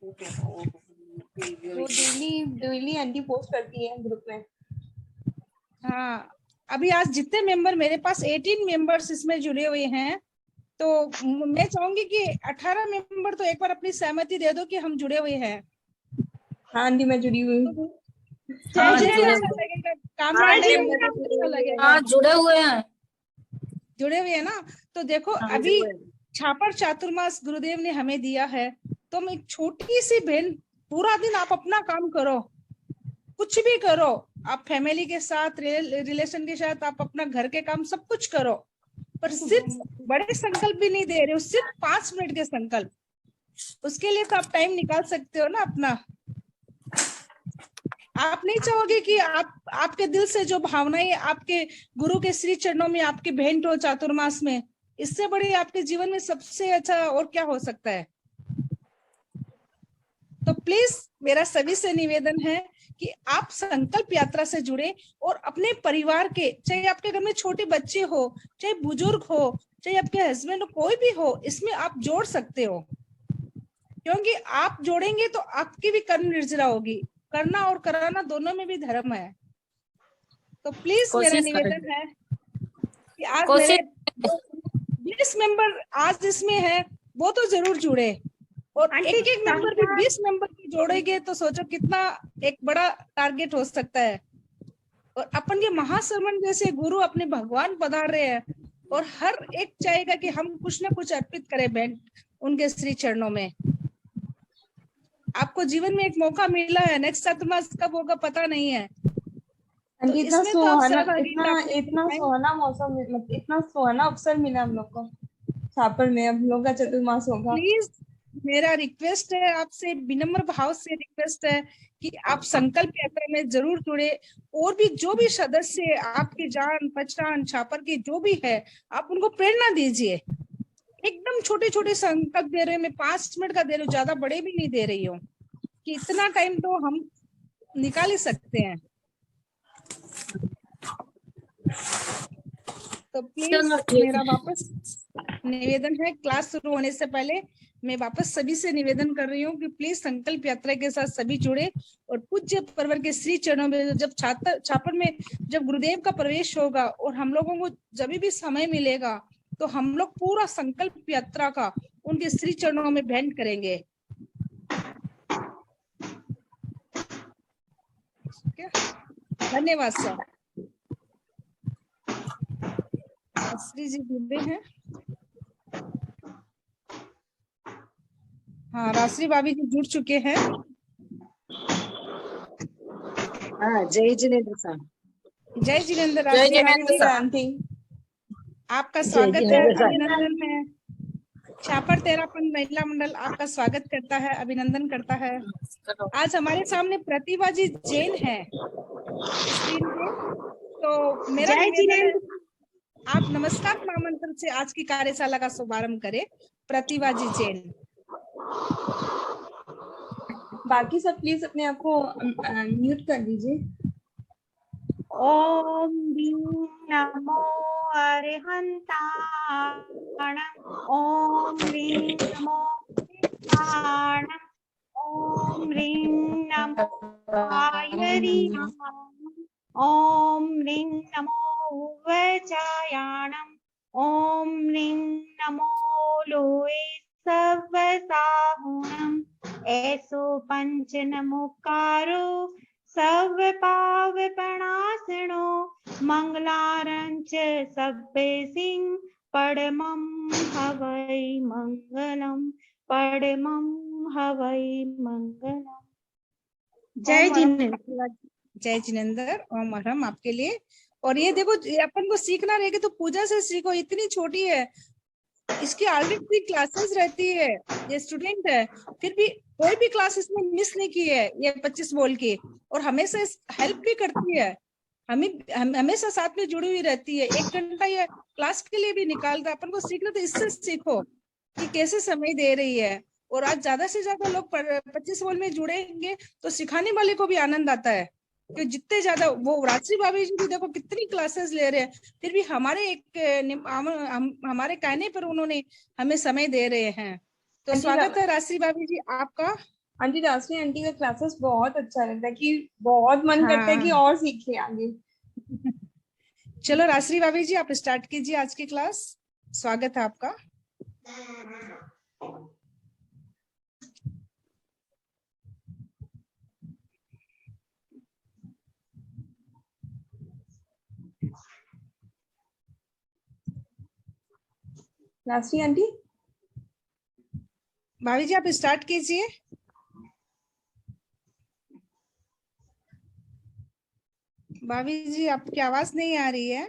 वो daily daily aunty post करती है ग्रुप में। हाँ, अभी आज जितने मेंबर मेरे पास 18 मेंबर्स इसमें जुड़े हुए हैं, तो मैं चाहूंगी कि 18 मेंबर तो एक बार अपनी सहमति दे दो कि हम जुड़े हुए हैं। हाँ आंटी मैं जुड़ी हुई हूँ। हाँ, मुझे जुड़े अच्छा लगेगा, काम करने में मुझे अच्छा लगेगा। हाँ, जुड़े हुए हैं। जुड़े हुए हैं ना, तो देखो अभी छापर चातुर्मास गुरुदेव ने हमें दिया है, तो हम एक छोटी सी बहन, पूरा दिन आप अपना काम करो, कुछ भी करो, आप फैमिली के साथ रिलेशन के साथ आप अपना घर के काम सब कुछ करो, पर सिर्फ बड़े संकल्प भी नहीं दे रहे हो, सिर्फ 5 मिनट के संकल्प, उसके लिए तो आप टाइम निकाल सकते हो ना अपना। आप नहीं चाहोगे कि आपके दिल से जो भावनाएं आपके गुरु के श्री चरणों में आपकी भेंट हो चातुर्मास में, इससे बड़ी आपके जीवन में सबसे अच्छा और क्या हो सकता है। तो प्लीज मेरा सभी से निवेदन है कि आप संकल्प यात्रा से जुड़े और अपने परिवार के, चाहे आपके घर में छोटे बच्चे हो, चाहे बुजुर्ग हो, चाहे आपके हस्बैंड हो, कोई भी हो, इसमें आप जोड़ सकते हो, क्योंकि आप जोड़ेंगे तो आपकी भी कर्म निर्जरा होगी। करना और कराना दोनों में भी धर्म है। तो प्लीज मेरा निवेदन है कि आज मेरे 20 मेंबर आज इसमें है, वो तो जरूर जुड़े, और एक एक मेंबर भी 20 मेंबर भी जोड़ेंगे तो सोचो कितना एक बड़ा टारगेट हो सकता है। और अपन के महाश्रमण जैसे गुरु अपने भगवान पधार रहे हैं, और हर एक चाहेगा कि हम कुछ ना कुछ अर्पित करें भेंट उनके श्री चरणों में। आपको जीवन में एक मौका मिला है, नेक्स्ट चातुर्मास कब होगा पता नहीं है, तो इतना इसमें तो आप सुहाना, सहभागी इतना सुहाना मौसम, मतलब इतना सुहाना अवसर मिला हम लोग को छापर में, हम लोग का चतुर्मास होगा। प्लीज मेरा रिक्वेस्ट है आपसे, विनम्र भाव से रिक्वेस्ट है कि आप संकल्प यात्रा में जरूर जुड़े, और भी जो भी सदस्य आपकी जान पहचान छापर की जो भी है, आप उनको प्रेरणा दीजिए। एकदम छोटे छोटे संकल्प दे रहे हैं, मैं 5 मिनट का दे रही हूँ, ज्यादा बड़े भी नहीं दे रही हूँ, कि इतना टाइम तो हम निकाल ही सकते हैं। तो प्लीज मेरा वापस निवेदन है, क्लास शुरू होने से पहले मैं वापस सभी से निवेदन कर रही हूँ कि प्लीज संकल्प यात्रा के साथ सभी जुड़े, और पूज्य परवर के श्री चरणों में जब छापर में जब गुरुदेव का प्रवेश होगा और हम लोगों को जब भी समय मिलेगा, तो हम लोग पूरा संकल्प यात्रा का उनके श्री चरणों में भेंट करेंगे। धन्यवाद सर। श्री जी जुड़े हैं। हाँ, राश्री भाभी जी जुड़ चुके हैं। हाँ, जय जिनेंद्र साहब। जय जिनेंद्र जय राश्री जिनेंद्र भाभी जी, आपका स्वागत है, अभिनंदन है। छापर तेरापन महिला मंडल आपका स्वागत करता है, अभिनंदन करता है। आज हमारे सामने प्रतिभा जी जैन है स्क्रीन पे, तो मेरा निवेदन है आप नमस्कार महामंत्र से आज की कार्यशाला का शुभारंभ करें। प्रतिभा जी जैन। बाकी सब प्लीज अपने आप को म्यूट कर दीजिए। ओम नमो अरिहंताणं, ओम ह्रीं नमो नित्याणं, ओम ह्रीं नमो आयरीणां, ओम ह्रीं नमो उवचायाणं, ओम ह्रीं नमो लोये सवसाहुणं, ऐसो पंच नमोकारो सर्वपावपणासिनो मंगलारंच सभ्य सिंह परमं हवै मंगलम, परमं हवै मंगलम। जय जिनेंद्र। जय जिनेंद्र। ओम अरहम आपके लिए। और ये देखो, अपन को सीखना रहेगा तो पूजा से सीखो, इतनी छोटी है, इसकी ऑलरेडी क्लासेस रहती है, ये स्टूडेंट है, फिर भी कोई भी क्लास इसमें मिस नहीं की है, ये 25 बोल के, और हमेशा हेल्प भी करती है, हमेशा साथ में जुड़ी हुई रहती है। 1 घंटा ये क्लास के लिए भी निकालता है। अपन को सीखना तो इससे सीखो कि कैसे समय दे रही है। और आज ज्यादा से ज्यादा लोग 25 बोल में जुड़ेंगे तो सिखाने वाले को भी आनंद आता है, कि जितने ज्यादा वो राश्री भाभी जी भी देखो कितनी क्लासेस ले रहे हैं, फिर भी हमारे हमारे कहने पर उन्होंने हमें समय दे रहे हैं। तो स्वागत है राश्री भाभी जी आपका। आंटी राशि आंटी का क्लासेस बहुत अच्छा रहता है कि बहुत मन करता है कि हाँ। और सीखे आगे। चलो राश्री भाभी जी, आप स्टार्ट कीजिए आज की क्लास। स्वागत है आपका। राशि आंटी भाभी जी, आप स्टार्ट कीजिए। भाभी जी, आपकी आवाज नहीं आ रही है,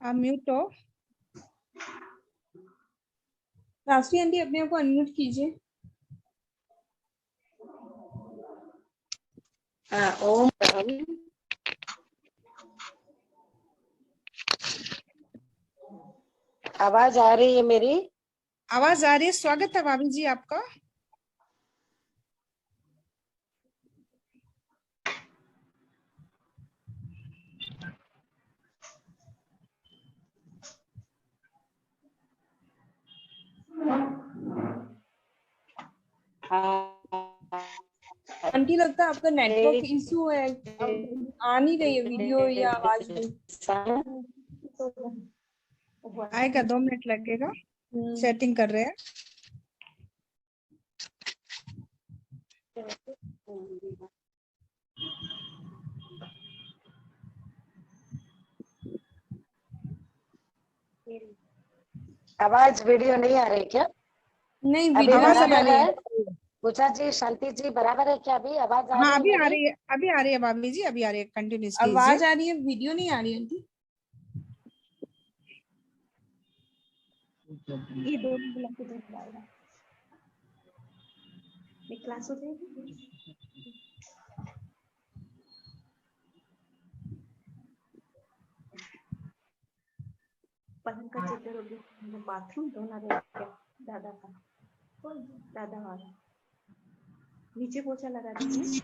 आप म्यूट हो। राशि आंटी अपने आप को अनम्यूट कीजिए। ओम अहम। आवाज आ रही है मेरी? आवाज आ रही है। स्वागत है भाभी जी आपका। आंटी लगता है आपका नेटवर्क इशू है, अब आ नहीं रही है वीडियो या आवाज भी। आएगा, 2 मिनट लगेगा, सेटिंग कर रहे हैं। आवाज वीडियो नहीं आ रही क्या? नहीं अभी वीडियो नहीं आ बराबर रही है? है। पूजा जी, शांति जी, बराबर है क्या? अभी आवाज आ हाँ, रही है अभी आ मेरी? रही है, अभी आ रही है भाभी जी, अभी आ रही है। कंटिन्यूस कीजिए। आवाज आ रही है, वीडियो नहीं आ रही है आंटी। ये 2 मिनट के बाद आएगा। एक क्लास हो जाएगी। पलंग का चक्कर हो गया, बाथरूम धोना रह गया दादा का, दादा वाला नीचे पोछा लगा दीजिए।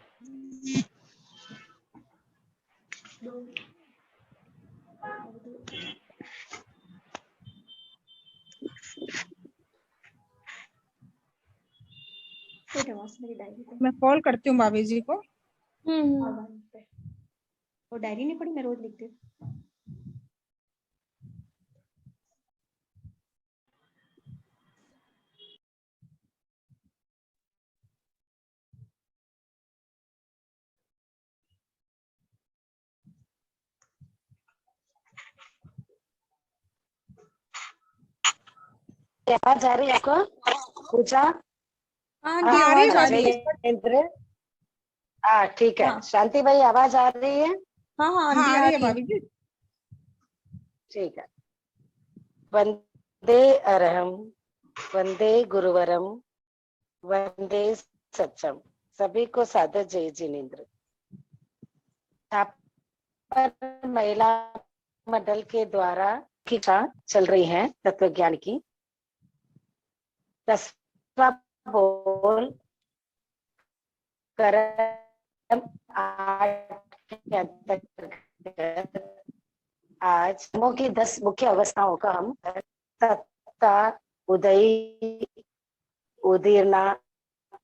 मेरी डायरी पे मैं कॉल करती हूँ भाभी जी को। वो डायरी नहीं पढ़ी, मैं रोज लिखती हूँ। आवाज आ रही है आपको पूजा? हाँ हाँ, आंटी आ रही है आवाज आ भाभी रही जी। है। इंद्र, हाँ ठीक है। हाँ शांति भाई, आवाज आ रही है? हाँ हाँ हाँ, आंटी आ आ रही है रही है। भाभी जी। ठीक है। वंदे अरहम, वंदे गुरुवरम, वंदे सच्चम। सभी को सादर जय जिनेन्द्र। पर महिला मंडल के द्वारा कक्षा चल रही है तत्व ज्ञान की। 10वां बोल कर्म 8 के अंतर्गत आज कर्मों की 10 मुख्य अवस्थाओं का हम तत्ता, उदय, उदीर्णा,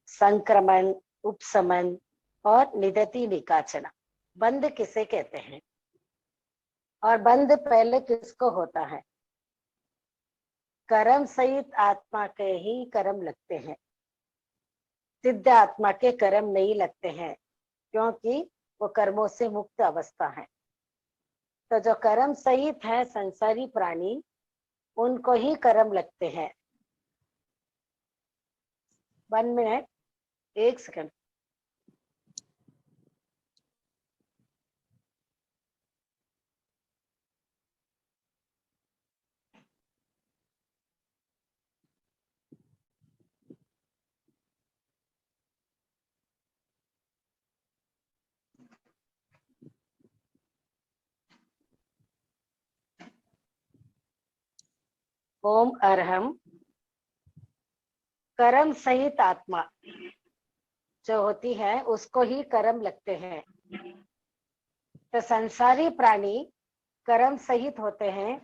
संक्रमण, उपशमन और निदति निकाचना। बंद किसे कहते हैं और बंद पहले किसको होता है? कर्म सहित आत्मा के ही कर्म लगते हैं, सिद्ध आत्मा के कर्म नहीं लगते हैं, क्योंकि वो कर्मों से मुक्त अवस्था है। तो जो कर्म सहित है संसारी प्राणी, उनको ही कर्म लगते हैं। 1 मिनट, 1 सेकंड। ओम अरहम। कर्म सहित आत्मा जो होती है उसको ही कर्म लगते हैं। तो संसारी प्राणी कर्म सहित होते हैं,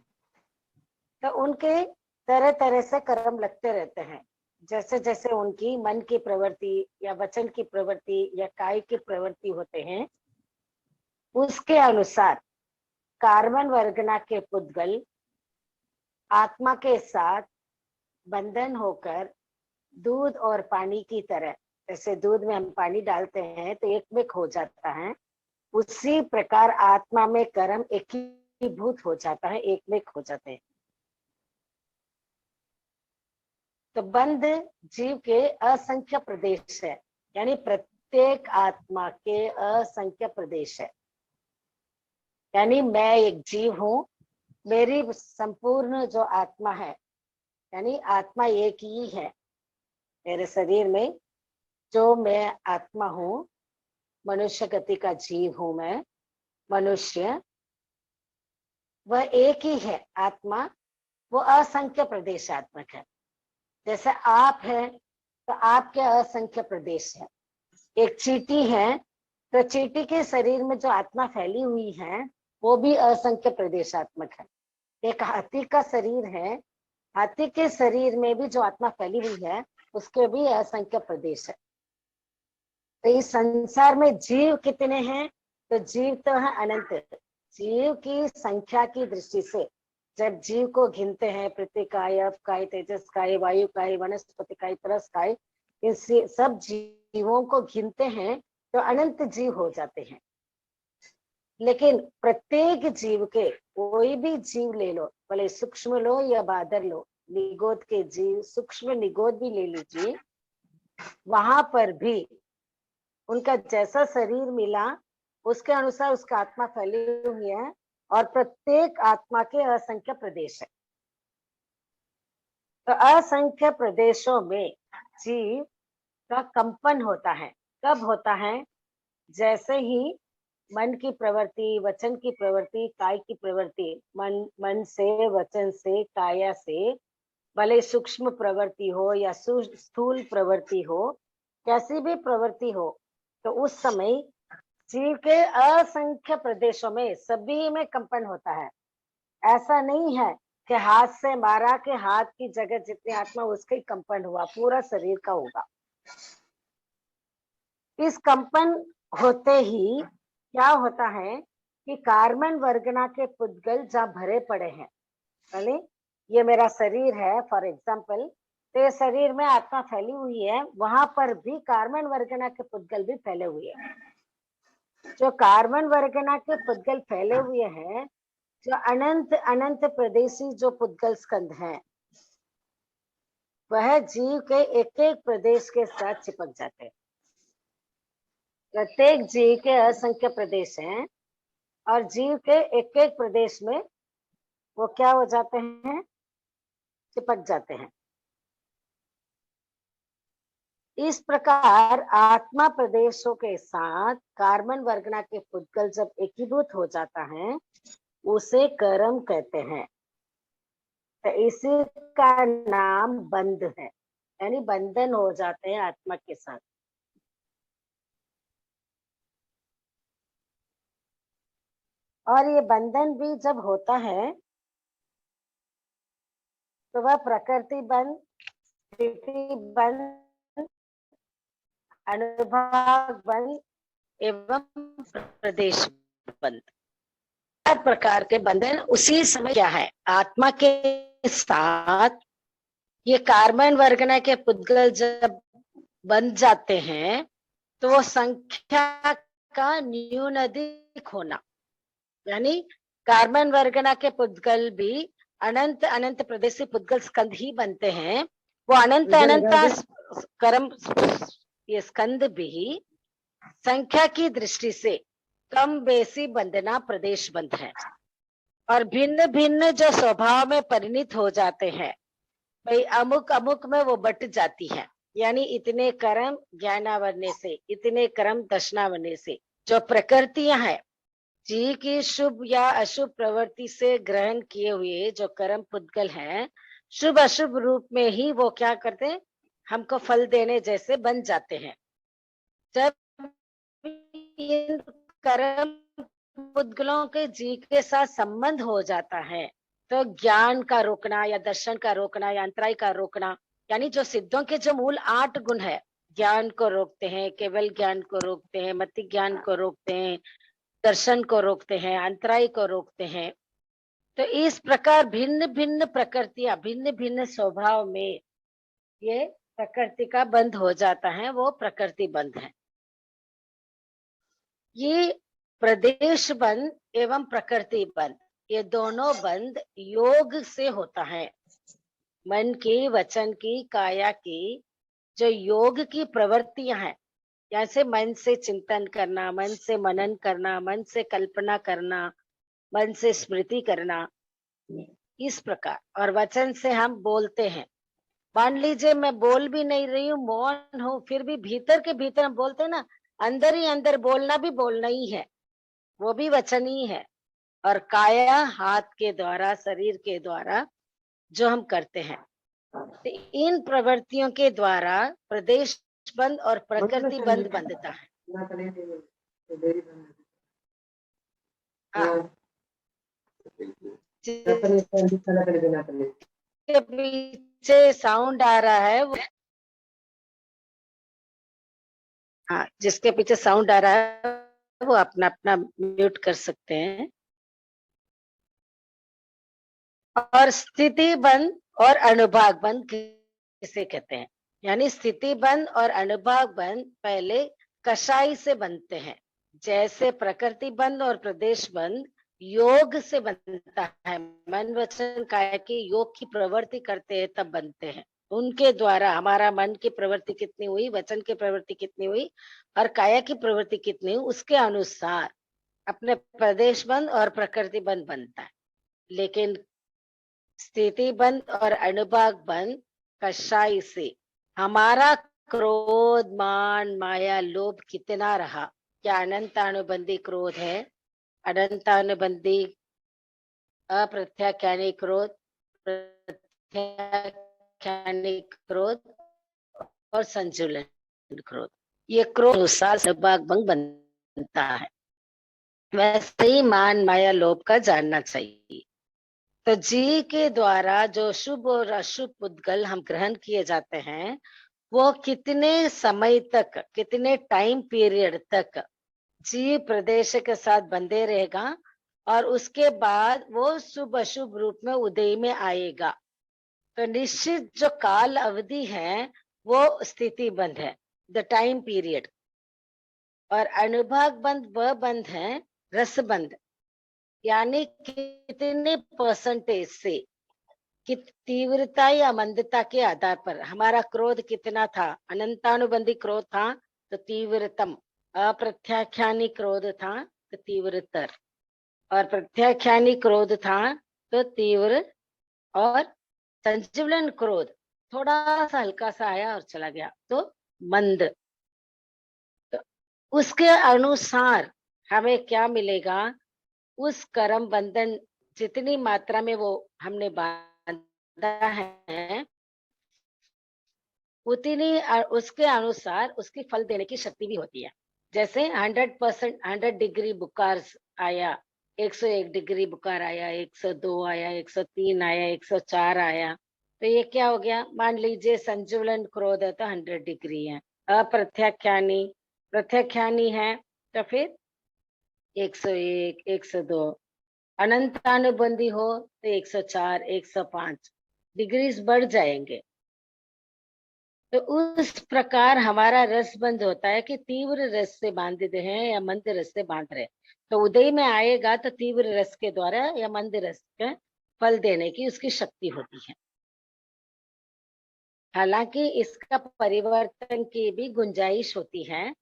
तो उनके तरह तरह से कर्म लगते रहते हैं। जैसे जैसे उनकी मन की प्रवृत्ति या वचन की प्रवृत्ति या काय की प्रवृत्ति होते हैं, उसके अनुसार कार्बन वर्गना के पुद्गल आत्मा के साथ बंधन होकर दूध और पानी की तरह, जैसे दूध में हम पानी डालते हैं तो एक में खो जाता है, उसी प्रकार आत्मा में कर्म एकीभूत हो जाता है, एक में खो जाते हैं। तो बंध जीव के असंख्य प्रदेश है, यानी प्रत्येक आत्मा के असंख्य प्रदेश है। यानी मैं एक जीव हूं, मेरी संपूर्ण जो आत्मा है, यानी आत्मा एक ही है मेरे शरीर में। जो मैं आत्मा हूं, मनुष्य गति का जीव हूं मैं, मनुष्य, वह एक ही है आत्मा, वो असंख्य प्रदेशात्मक है। जैसे आप है तो आपके असंख्य प्रदेश है। एक चींटी है तो चींटी के शरीर में जो आत्मा फैली हुई है वो भी असंख्य प्रदेशात्मक है। एक हाथी का शरीर है, हाथी के शरीर में भी जो आत्मा फैली हुई है उसके भी असंख्य प्रदेश है। तो इस संसार में जीव कितने हैं? तो जीव तो है अनंत। जीव की संख्या की दृष्टि से जब जीव को गिनते हैं, पृथ्वी काय, अप काय, तेजस काय, वायु काय, वनस्पति काय, तरस काय, इन सब जीवों को गिनते हैं तो अनंत जीव हो जाते हैं। लेकिन प्रत्येक जीव के, कोई भी जीव ले लो, भले सूक्ष्म लो या बादर लो, निगोद के जीव, सूक्ष्म निगोद भी ले लीजिए, वहां पर भी उनका जैसा शरीर मिला उसके अनुसार उसका आत्मा फैली हुई है, और प्रत्येक आत्मा के असंख्य प्रदेश है। तो असंख्य प्रदेशों में जीव का कंपन होता है। कब होता है? जैसे ही मन की प्रवृत्ति, वचन की प्रवृत्ति, काय की प्रवृत्ति, मन से, वचन से, काया से, भले सूक्ष्म प्रवृत्ति हो या स्थूल प्रवृत्ति हो, कैसी भी प्रवृत्ति हो, तो उस समय जीव के असंख्य प्रदेशों में सभी में कंपन होता है। ऐसा नहीं है कि हाथ से मारा के हाथ की जगह जितनी आत्मा उसका ही कंपन हुआ, पूरा शरीर का होगा। इस कंपन होते ही क्या होता है कि कार्बन वर्गना के पुद्गल जहाँ भरे पड़े हैं, भले ये मेरा शरीर है फॉर एग्जाम्पल, तो ये शरीर में आत्मा फैली हुई है, वहां पर भी कार्बन वर्गना के पुद्गल भी फैले हुए हैं। जो कार्बन वर्गना के पुद्गल फैले हुए हैं, जो अनंत अनंत प्रदेशी जो पुद्गल स्कंध हैं, वह जीव के एक एक प्रदेश के साथ चिपक जाते हैं। प्रत्येक जीव के असंख्य प्रदेश हैं और जीव के एक एक प्रदेश में वो क्या हो जाते हैं? चिपक जाते हैं। इस प्रकार आत्मा प्रदेशों के साथ कार्बन वर्गना के पुद्गल जब एकीभूत हो जाता है उसे कर्म कहते हैं। तो इसी का नाम बंध है, यानी बंधन हो जाते हैं आत्मा के साथ। और ये बंधन भी जब होता है तो वह प्रकृति बंध, स्थिति बंध, अनुभाग बंध एवं प्रदेश बंध, हर प्रकार के बंधन उसी समय क्या है? आत्मा के साथ ये कार्बन वर्गना के पुद्गल जब बन जाते हैं तो वो संख्या का न्यून अधिक होना, यानी कार्बन वर्गना के पुद्गल भी अनंत अनंत प्रदेशी पुद्गल स्कंद ही बनते हैं। वो अनंत अनंत कर्म, ये स्कंद भी संख्या की दृष्टि से कम बेसी बंधना प्रदेश बंध है, और भिन्न भिन्न जो स्वभाव में परिणित हो जाते हैं, भाई अमुक अमुक में वो बट जाती है। यानी इतने कर्म ज्ञानावरने से, इतने कर्म दर्शनावरने से, जो प्रकृतियां हैं जीव की शुभ या अशुभ प्रवृत्ति से ग्रहण किए हुए जो कर्म पुद्गल हैं, शुभ अशुभ रूप में ही वो क्या करते हैं? हमको फल देने जैसे बन जाते हैं। जब इन कर्म पुद्गलों के जीव के साथ संबंध हो जाता है तो ज्ञान का रोकना या दर्शन का रोकना या अंतराय का रोकना यानी जो सिद्धों के जो मूल 8 गुण है, ज्ञान को रोकते हैं, केवल ज्ञान को रोकते हैं, मति ज्ञान को रोकते हैं, दर्शन को रोकते हैं, अंतराय को रोकते हैं। तो इस प्रकार भिन्न भिन्न प्रकृतियां, भिन्न भिन्न स्वभाव में ये प्रकृति का बंध हो जाता है, वो प्रकृति बंध है। ये प्रदेश बंध एवं प्रकृति बंध, ये दोनों बंध योग से होता है। मन की, वचन की, काया की जो योग की प्रवृत्तियां हैं, जैसे मन से चिंतन करना, मन से मनन करना, मन से कल्पना करना, मन से स्मृति करना, इस प्रकार, और वचन से हम बोलते हैं। मान लीजिए मैं बोल भी नहीं रही हूँ, मौन हूँ, फिर भी भीतर के भीतर हम बोलते हैं ना, अंदर ही अंदर बोलना भी बोलना ही है, वो भी वचन ही है। और काया हाथ के द्वारा, शरीर के द्वारा जो हम करते हैं, तो इन प्रवृत्तियों के द्वारा प्रदेश बंद और प्रकृति बंद बनता है। हाँ, जिसके पीछे साउंड आ रहा है वो, हाँ, जिसके पीछे साउंड आ रहा है वो अपना अपना म्यूट कर सकते हैं। और स्थिति बंद और अनुभाग बंद किसे कहते हैं? यानी स्थिति बंद और अनुभाग बंद पहले कषाय से बनते हैं, जैसे प्रकृति बंद और प्रदेश बंद योग से बनता है। मन वचन काया की योग की प्रवृत्ति करते हैं तब बनते हैं। उनके द्वारा हमारा मन की प्रवृत्ति कितनी हुई, वचन की प्रवृत्ति कितनी हुई और काया की प्रवृत्ति कितनी हुई, उसके अनुसार अपने प्रदेश बंद और प्रकृति बंद बनता है। लेकिन स्थिति बंद और अनुभाग बंद कषाय से हमारा क्रोध, मान, माया, लोभ कितना रहा, क्या अनंतानुबंधी क्रोध है, अनंतानुबंधी अप्रत्याख्यानी क्रोध, प्रत्याख्यानी क्रोध और संजुलन क्रोध, ये क्रोध अनुसार अनुभाग बंद बनता है। वैसे ही मान, माया, लोभ का जानना चाहिए। तो जी के द्वारा जो शुभ और अशुभ पुद्गल हम ग्रहण किए जाते हैं, वो कितने समय तक, कितने टाइम पीरियड तक जी प्रदेश के साथ बंधे रहेगा और उसके बाद वो शुभ अशुभ रूप में उदय में आएगा। तो निश्चित जो काल अवधि है वो स्थिति बंध है, द टाइम पीरियड। और अनुभाग बंध वह बंध है रस बंध, यानी कितने परसेंटेज से, कि तीव्रता या मंदता के आधार पर हमारा क्रोध कितना था। अनंतानुबंधी क्रोध था तो तीव्रतम, अप्रत्याख्यानी क्रोध था तो तीव्रतर, और प्रत्याख्यानी क्रोध था तो तीव्र, और संजीवलन क्रोध थोड़ा सा हल्का सा आया और चला गया तो मंद। तो उसके अनुसार हमें क्या मिलेगा, उस कर्म बंधन जितनी मात्रा में वो हमने बांधा है उतनी उसके अनुसार उसकी फल देने की शक्ति भी होती है। जैसे 100% 100 डिग्री बुखार आया, 101 डिग्री बुखार आया, 102 आया, 103 आया, 104 आया, तो ये क्या हो गया, मान लीजिए संजीवलन क्रोध है तो 100 डिग्री है। अप्रत्याख्यानी, प्रत्याख्यानी है तो फिर 101, 102, अनंतानुबंधी हो तो 104, 105 डिग्रीज बढ़ जाएंगे। तो उस प्रकार हमारा रस बंध होता है कि तीव्र रस से बांधे हैं या मंद रस से बांध रहे। तो उदय में आएगा तो तीव्र रस के द्वारा या मंद रस के फल देने की उसकी शक्ति होती है। हालांकि इसका परिवर्तन की भी गुंजाइश होती है।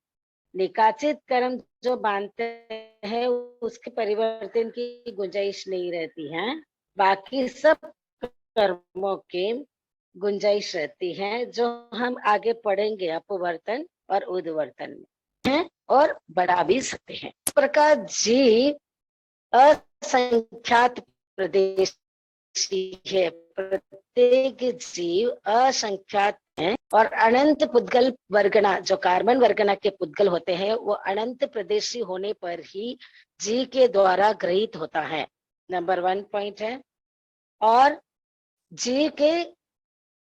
निकाचित कर्म जो बांधते हैं उसके परिवर्तन की गुंजाइश नहीं रहती है, बाकी सब कर्मों के गुंजाइश रहती है, जो हम आगे पढ़ेंगे अपवर्तन और उद्वर्तन में है, और बढ़ा भी सकते हैं। इस प्रकार जीव असंख्यात प्रदेशी है, प्रत्येक जीव असंख्यात है, और अनंत पुद्गल वर्गना, जो कार्बन वर्गना के पुद्गल होते हैं वो अनंत प्रदेशी होने पर ही जी के द्वारा ग्रहित होता है। नंबर 1 पॉइंट है। और जी के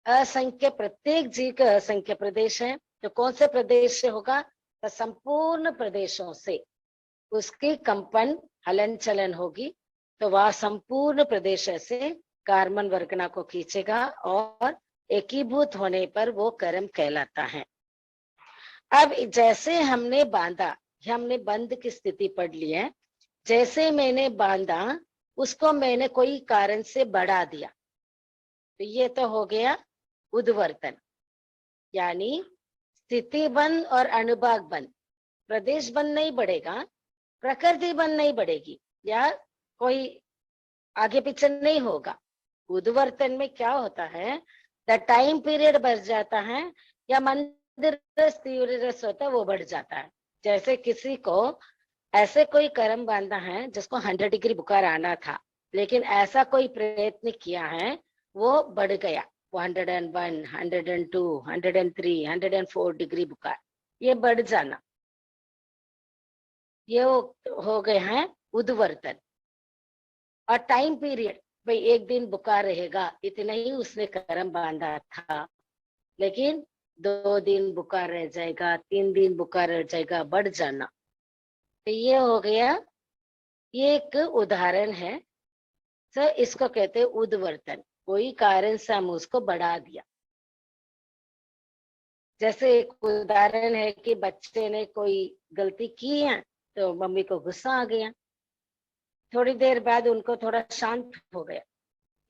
असंख्य, प्रत्येक जीव का असंख्य प्रदेश है। तो कौन से प्रदेश से होगा? तो संपूर्ण प्रदेशों से उसकी कंपन हलन चलन होगी। तो वह संपूर्ण प्रदेश से कार्बन वर्गना को खींचेगा और एकीभूत होने पर वो कर्म कहलाता है। अब जैसे हमने बांधा, हमने बंद की स्थिति पढ़ ली है। जैसे मैंने बांधा, उसको मैंने कोई कारण से बढ़ा दिया, तो ये तो हो गया उद्वर्तन। यानी स्थिति बंद और अनुभाग बंद, प्रदेश बंद नहीं बढ़ेगा, प्रकृति बंद नहीं बढ़ेगी, या कोई आगे पीछे नहीं होगा। उद्वर्तन में क्या होता है? द टाइम पीरियड बढ़ जाता है, या मंदिर रस होता है वो बढ़ जाता है। जैसे किसी को ऐसे कोई कर्म बांधा है जिसको 100 डिग्री बुखार आना था, लेकिन ऐसा कोई प्रयत्न किया है, वो बढ़ गया, 101, 102, 103, 104 डिग्री बुखार, ये बढ़ जाना, ये हो गए हैं उद्वर्तन। और टाइम पीरियड, भाई एक दिन बुखार रहेगा, इतना ही उसने कर्म बांधा था, लेकिन 2 दिन बुखार रह जाएगा, 3 दिन बुखार रह जाएगा, बढ़ जाना। तो ये हो गया, ये एक उदाहरण है। तो इसको कहते हैं उद्वर्तन। कोई कारण से हम उसको बढ़ा दिया। जैसे एक उदाहरण है कि बच्चे ने कोई गलती की है, तो मम्मी को गुस्सा आ गया, थोड़ी देर बाद उनको थोड़ा शांत हो गया,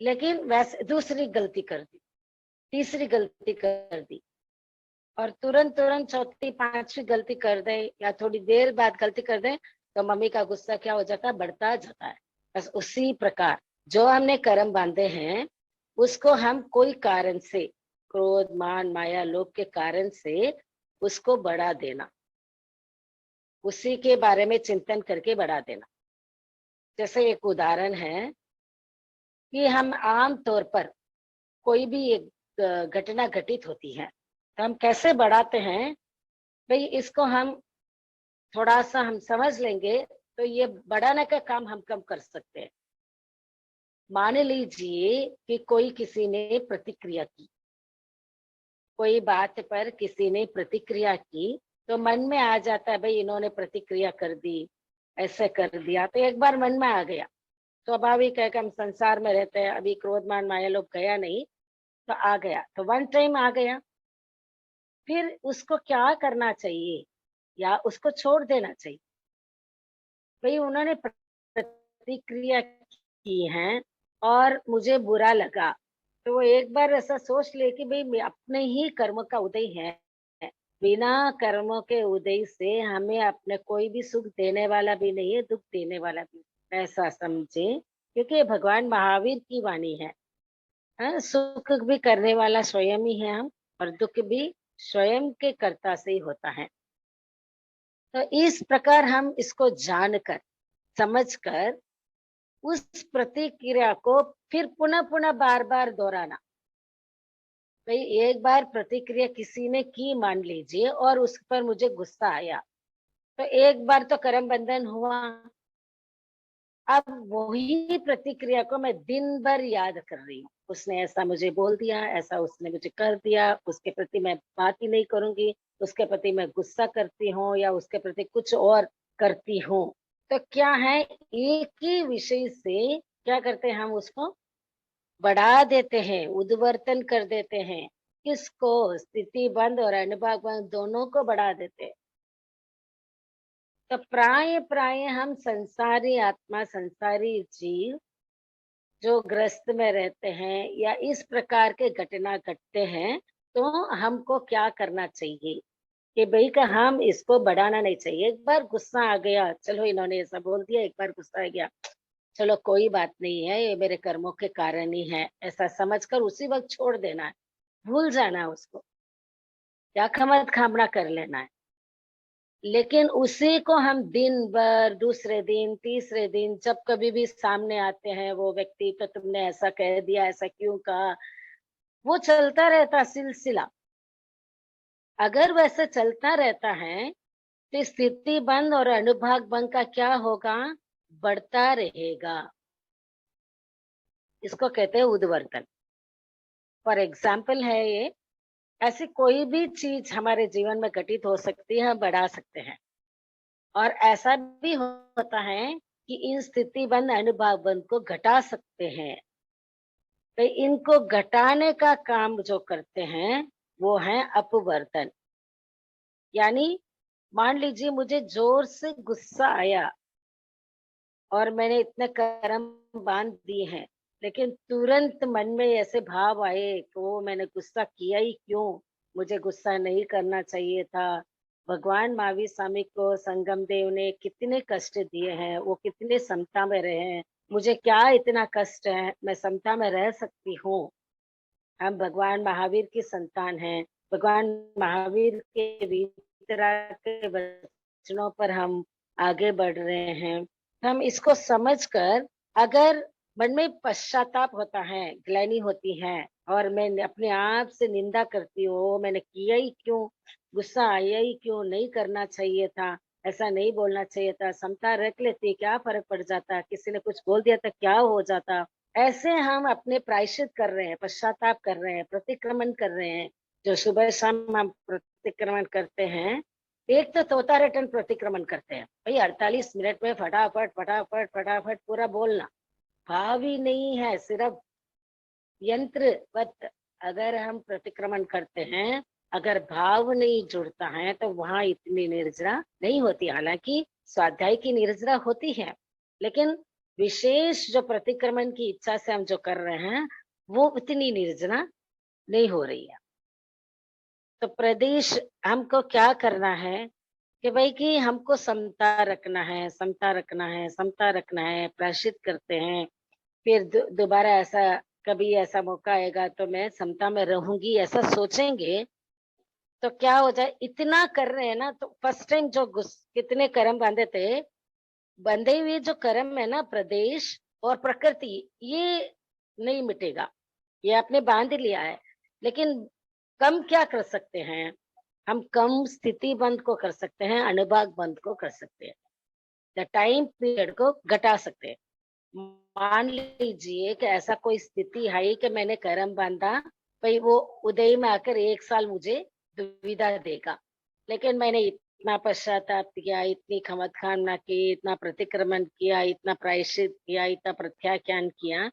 लेकिन वैसे दूसरी गलती कर दी, तीसरी गलती कर दी, और तुरंत तुरंत चौथी पांचवी गलती कर दे, या थोड़ी देर बाद गलती कर दे, तो मम्मी का गुस्सा क्या हो जाता है? बढ़ता जाता है। बस उसी प्रकार जो हमने कर्म बांधे हैं, उसको हम कोई कारण से, क्रोध मान माया लोभ के कारण से उसको बढ़ा देना, उसी के बारे में चिंतन करके बढ़ा देना। जैसे एक उदाहरण है कि हम आम तौर पर कोई भी एक घटना घटित होती है, तो हम कैसे बढ़ाते हैं? भाई इसको हम थोड़ा सा हम समझ लेंगे तो ये बढ़ाने का काम हम कम कर सकते हैं। मान लीजिए कि कोई किसी ने प्रतिक्रिया की, कोई बात पर किसी ने प्रतिक्रिया की, तो मन में आ जाता है भाई इन्होंने प्रतिक्रिया कर दी, ऐसे कर दिया, तो एक बार मन में आ गया। स्वाभाविक है कि हम संसार में रहते हैं, अभी क्रोध मान माया लोभ गया नहीं, तो आ गया, तो वन टाइम आ गया। फिर उसको क्या करना चाहिए, या उसको छोड़ देना चाहिए? भाई उन्होंने प्रतिक्रिया की है और मुझे बुरा लगा, तो वो एक बार ऐसा सोच ले कि भाई अपने ही कर्म का उदय है, बिना कर्मों के उदय से हमें अपने कोई भी सुख देने वाला भी नहीं है, दुख देने वाला भी, ऐसा समझे। क्योंकि ये भगवान महावीर की वाणी है, सुख भी करने वाला स्वयं ही है हम, और दुख भी स्वयं के कर्ता से ही होता है। तो इस प्रकार हम इसको जानकर समझकर उस प्रतिक्रिया को फिर पुनः पुनः बार बार दोहराना। भाई एक बार प्रतिक्रिया किसी ने की मान लीजिए, और उस पर मुझे गुस्सा आया, तो एक बार तो कर्म बंधन हुआ। अब वही प्रतिक्रिया को मैं दिन भर याद कर रही हूँ, उसने ऐसा मुझे बोल दिया, ऐसा उसने मुझे कर दिया, उसके प्रति मैं बात ही नहीं करूंगी, उसके प्रति मैं गुस्सा करती हूँ, या उसके प्रति कुछ और करती हूँ। तो क्या है, एक ही विषय से क्या करते हैं, हम उसको बढ़ा देते हैं, उद्वर्तन कर देते हैं। किसको? स्थिति बंद और अनुभाग बंद दोनों को बढ़ा देते हैं। तो प्राय प्राय हम संसारी आत्मा, संसारी जीव जो ग्रस्त में रहते हैं, या इस प्रकार के घटना घटते हैं, तो हमको क्या करना चाहिए कि भाई का हम इसको बढ़ाना नहीं चाहिए। एक बार गुस्सा आ गया, चलो इन्होंने ऐसा बोल दिया, एक बार गुस्सा आ गया, चलो कोई बात नहीं है, ये मेरे कर्मों के कारण ही है, ऐसा समझकर उसी वक्त छोड़ देना है, भूल जाना है उसको, या खमत खामना कर लेना है। लेकिन उसी को हम दिन भर, दूसरे दिन, तीसरे दिन, जब कभी भी सामने आते हैं वो व्यक्ति, तो तुमने ऐसा कह दिया, ऐसा क्यों कहा, वो चलता रहता सिलसिला। अगर वैसे चलता रहता है, तो स्थिति बंद और अनुभाग बंद का क्या होगा? बढ़ता रहेगा। इसको कहते हैं उद्वर्तन। फॉर एग्जाम्पल है ये, ऐसी कोई भी चीज हमारे जीवन में घटित हो सकती है, हम बढ़ा सकते हैं। और ऐसा भी होता है कि इन स्थिति बंद अनुभव बंद को घटा सकते हैं। तो इनको घटाने का काम जो करते हैं वो है अपवर्तन। यानी मान लीजिए मुझे जोर से गुस्सा आया और मैंने इतने कर्म बांध दिए हैं, लेकिन तुरंत मन में ऐसे भाव आए कि वो मैंने गुस्सा किया ही क्यों, मुझे गुस्सा नहीं करना चाहिए था। भगवान महावीर स्वामी को संगम देव ने कितने कष्ट दिए हैं, वो कितने समता में रहे हैं, मुझे क्या इतना कष्ट है, मैं समता में रह सकती हूँ। हम भगवान महावीर की संतान हैं, भगवान महावीर के वितरा के वचनों पर हम आगे बढ़ रहे हैं। हम इसको समझकर अगर मन में पश्चाताप होता है, ग्लानि होती है और मैं अपने आप से निंदा करती हूँ, मैंने किया ही क्यों, गुस्सा आया ही क्यों, नहीं करना चाहिए था, ऐसा नहीं बोलना चाहिए था, समता रख लेती, क्या फर्क पड़ जाता, किसी ने कुछ बोल दिया था क्या हो जाता। ऐसे हम अपने प्रायश्चित कर रहे हैं, पश्चाताप कर रहे हैं, प्रतिक्रमण कर रहे हैं। जो सुबह शाम हम प्रतिक्रमण करते हैं, एक तो तोता रिटर्न प्रतिक्रमण करते हैं, भाई 48 मिनट में फटाफट फटाफट फटाफट पूरा बोलना, भाव ही नहीं है, सिर्फ यंत्रवत अगर हम प्रतिक्रमण करते हैं, अगर भाव नहीं जुड़ता है तो वहां इतनी निर्जरा नहीं होती। हालांकि स्वाध्याय की निर्जरा होती है, लेकिन विशेष जो प्रतिक्रमण की इच्छा से हम जो कर रहे हैं वो उतनी निर्जरा नहीं हो रही है। तो प्रदेश हमको क्या करना है कि भाई कि हमको समता रखना है, समता रखना है, समता रखना है, प्रायश्चित करते हैं। फिर दोबारा ऐसा कभी ऐसा मौका आएगा तो मैं समता में रहूंगी, ऐसा सोचेंगे तो क्या हो जाए, इतना कर रहे हैं ना। तो फर्स्ट टाइम जो कितने कर्म बांधे थे, बंधे हुए जो कर्म है ना, प्रदेश और प्रकृति, ये नहीं मिटेगा, ये आपने बांध लिया है। लेकिन कम क्या कर सकते हैं हम, कम स्थिति बंद को कर सकते हैं, अनुभाग बंद को कर सकते हैं, द टाइम पीरियड को घटा सकते हैं। मान लीजिए कि ऐसा कोई स्थिति है कि मैंने कर्म बांधा, भाई वो उदय में आकर 1 साल मुझे दुविधा देगा, लेकिन मैंने इतना पश्चाताप किया, इतनी खमतखाना की, इतना प्रतिक्रमण किया, इतना प्रायश्चित किया, इतना प्रत्याख्यान किया,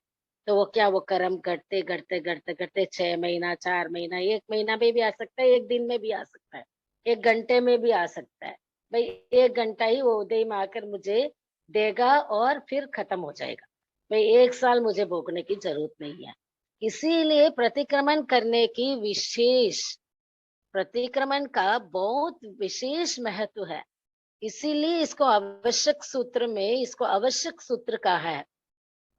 तो वो क्या, वो कर्म घटते घटते घटते घटते 6 महीना, 4 महीना, 1 महीना में भी आ सकता है, 1 दिन में भी आ सकता है, 1 घंटे में भी आ सकता है। भाई 1 घंटा ही वो उदय में आकर मुझे देगा और फिर खत्म हो जाएगा। भाई 1 साल मुझे भोगने की जरूरत नहीं है। इसीलिए प्रतिक्रमण करने की विशेष, प्रतिक्रमण का बहुत विशेष महत्व है। इसीलिए इसको आवश्यक सूत्र में, इसको आवश्यक सूत्र का है।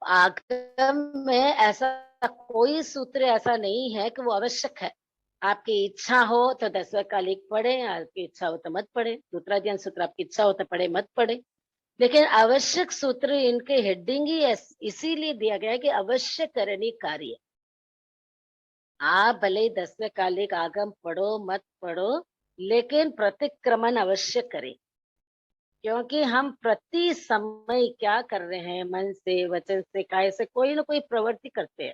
आगम में ऐसा कोई सूत्र ऐसा नहीं है कि वो आवश्यक है। आपकी इच्छा हो तो 10वें कालिक पढ़े, आपकी इच्छा हो तो मत पढ़े, दूसरा ध्यान सूत्र आपकी इच्छा हो तो पढ़े, मत पढ़े। लेकिन आवश्यक सूत्र इनके हेडिंग ही इसीलिए दिया गया है कि अवश्य करनी कार्य। आप भले 10वें कालिक आगम पढ़ो मत पढ़ो, लेकिन प्रतिक्रमण अवश्य करें, क्योंकि हम प्रति समय क्या कर रहे हैं, मन से, वचन से, काय से कोई ना कोई प्रवृत्ति करते हैं।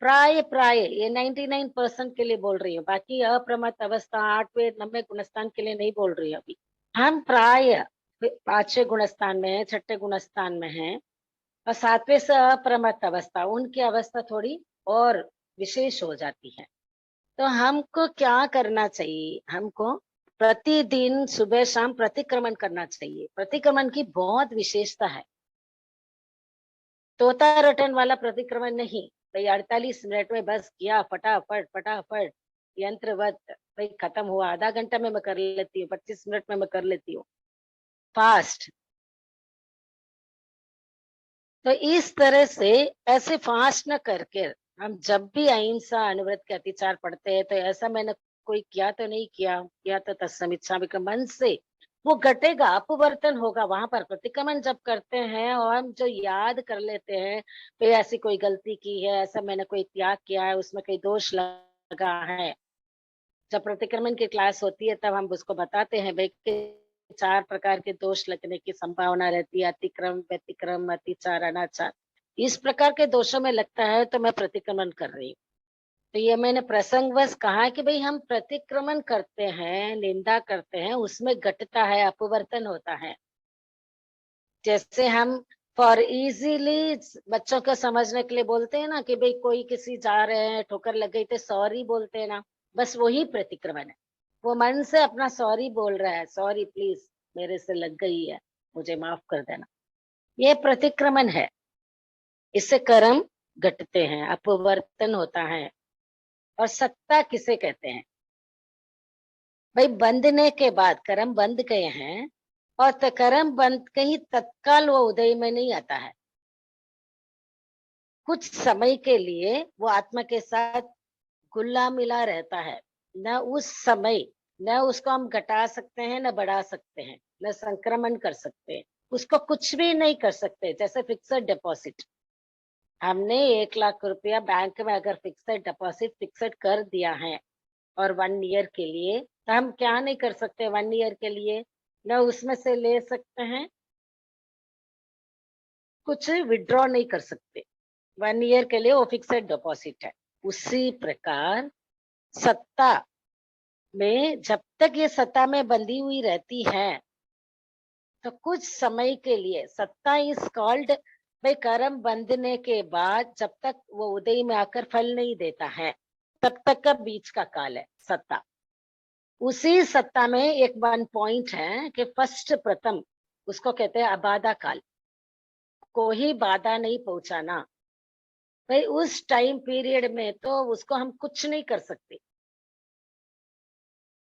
प्राय प्राय ये 99% के लिए बोल रही हूँ, बाकी अप्रमत्त अवस्था 8वें 9वें गुणस्थान के लिए नहीं बोल रही हूँ। अभी हम प्राय 5वें गुणस्थान में है, 6ठे गुणस्थान में है, और 7वें से अप्रमत्त अवस्था, उनकी अवस्था थोड़ी और विशेष हो जाती है। तो हमको क्या करना चाहिए, हमको प्रतिदिन सुबह शाम प्रतिक्रमण करना चाहिए। प्रतिक्रमण की बहुत विशेषता है, तोता रटन वाला प्रतिक्रमण नहीं। भाई 48 मिनट में बस किया, फटाफट फटाफट यंत्रवत, भाई खत्म हुआ, आधा घंटा में मैं कर लेती हूँ, 25 मिनट में मैं कर लेती हूँ, फास्ट। तो इस तरह से ऐसे फास्ट न करके हम जब भी अहिंसा अनुव्रत के अतिचार पढ़ते हैं तो ऐसा मैंने कोई किया तो नहीं किया तो तत्समिच्छा मन से वो घटेगा, अपवर्तन होगा। वहां पर प्रतिक्रमण जब करते हैं और हम जो याद कर लेते हैं, भाई ऐसी कोई गलती की है, ऐसा मैंने कोई त्याग किया है, उसमें कोई दोष लगा है। जब प्रतिक्रमण की क्लास होती है तब हम उसको बताते हैं भाई कि 4 प्रकार के दोष लगने की संभावना रहती है, अतिक्रम, व्यतिक्रम, अतिचार, अनाचार। इस प्रकार के दोषों में लगता है तो मैं प्रतिक्रमण कर रही हूँ। तो ये मैंने प्रसंगवश कहा कि भाई हम प्रतिक्रमण करते हैं, निंदा करते हैं, उसमें घटता है, अपवर्तन होता है। जैसे हम फॉर इजीली बच्चों को समझने के लिए बोलते हैं ना कि भाई कोई किसी जा रहे हैं, ठोकर लग गई तो सॉरी बोलते हैं ना, बस वही प्रतिक्रमण है। वो मन से अपना सॉरी बोल रहा है, सॉरी प्लीज मेरे से लग गई है, मुझे माफ कर देना, ये प्रतिक्रमण है। इससे कर्म घटते हैं, अपवर्तन होता है। और सत्ता किसे कहते हैं? भाई बंधने के बाद कर्म बंध गए हैं और कर्म बंध कहीं तत्काल वो उदय में नहीं आता है। कुछ समय के लिए वो आत्मा के साथ गुल्ला मिला रहता है। न उस समय न उसको हम घटा सकते हैं, न बढ़ा सकते हैं, न संक्रमण कर सकते हैं, उसको कुछ भी नहीं कर सकते। जैसे फिक्स्ड डिपॉजिट, हमने 1 लाख रुपया बैंक में अगर फिक्स्ड डिपॉजिट फिक्स्ड कर दिया है और 1 ईयर के लिए, तो हम क्या नहीं कर सकते 1 ईयर के लिए? न उसमें से ले सकते हैं, कुछ विड्रॉ नहीं कर सकते। 1 ईयर के लिए वो फिक्स्ड डिपॉजिट है। उसी प्रकार सत्ता में जब तक ये सत्ता में बंधी हुई रहती है तो कुछ समय के लिए सत्ता इज कॉल्ड, भाई कर्म बंधने के बाद जब तक वो उदय में आकर फल नहीं देता है तब तक का बीच का काल है सत्ता। उसी सत्ता में एक 1 पॉइंट है कि फर्स्ट प्रथम उसको कहते हैं अबाधा काल, कोई बाधा नहीं पहुंचाना। भाई उस टाइम पीरियड में तो उसको हम कुछ नहीं कर सकते।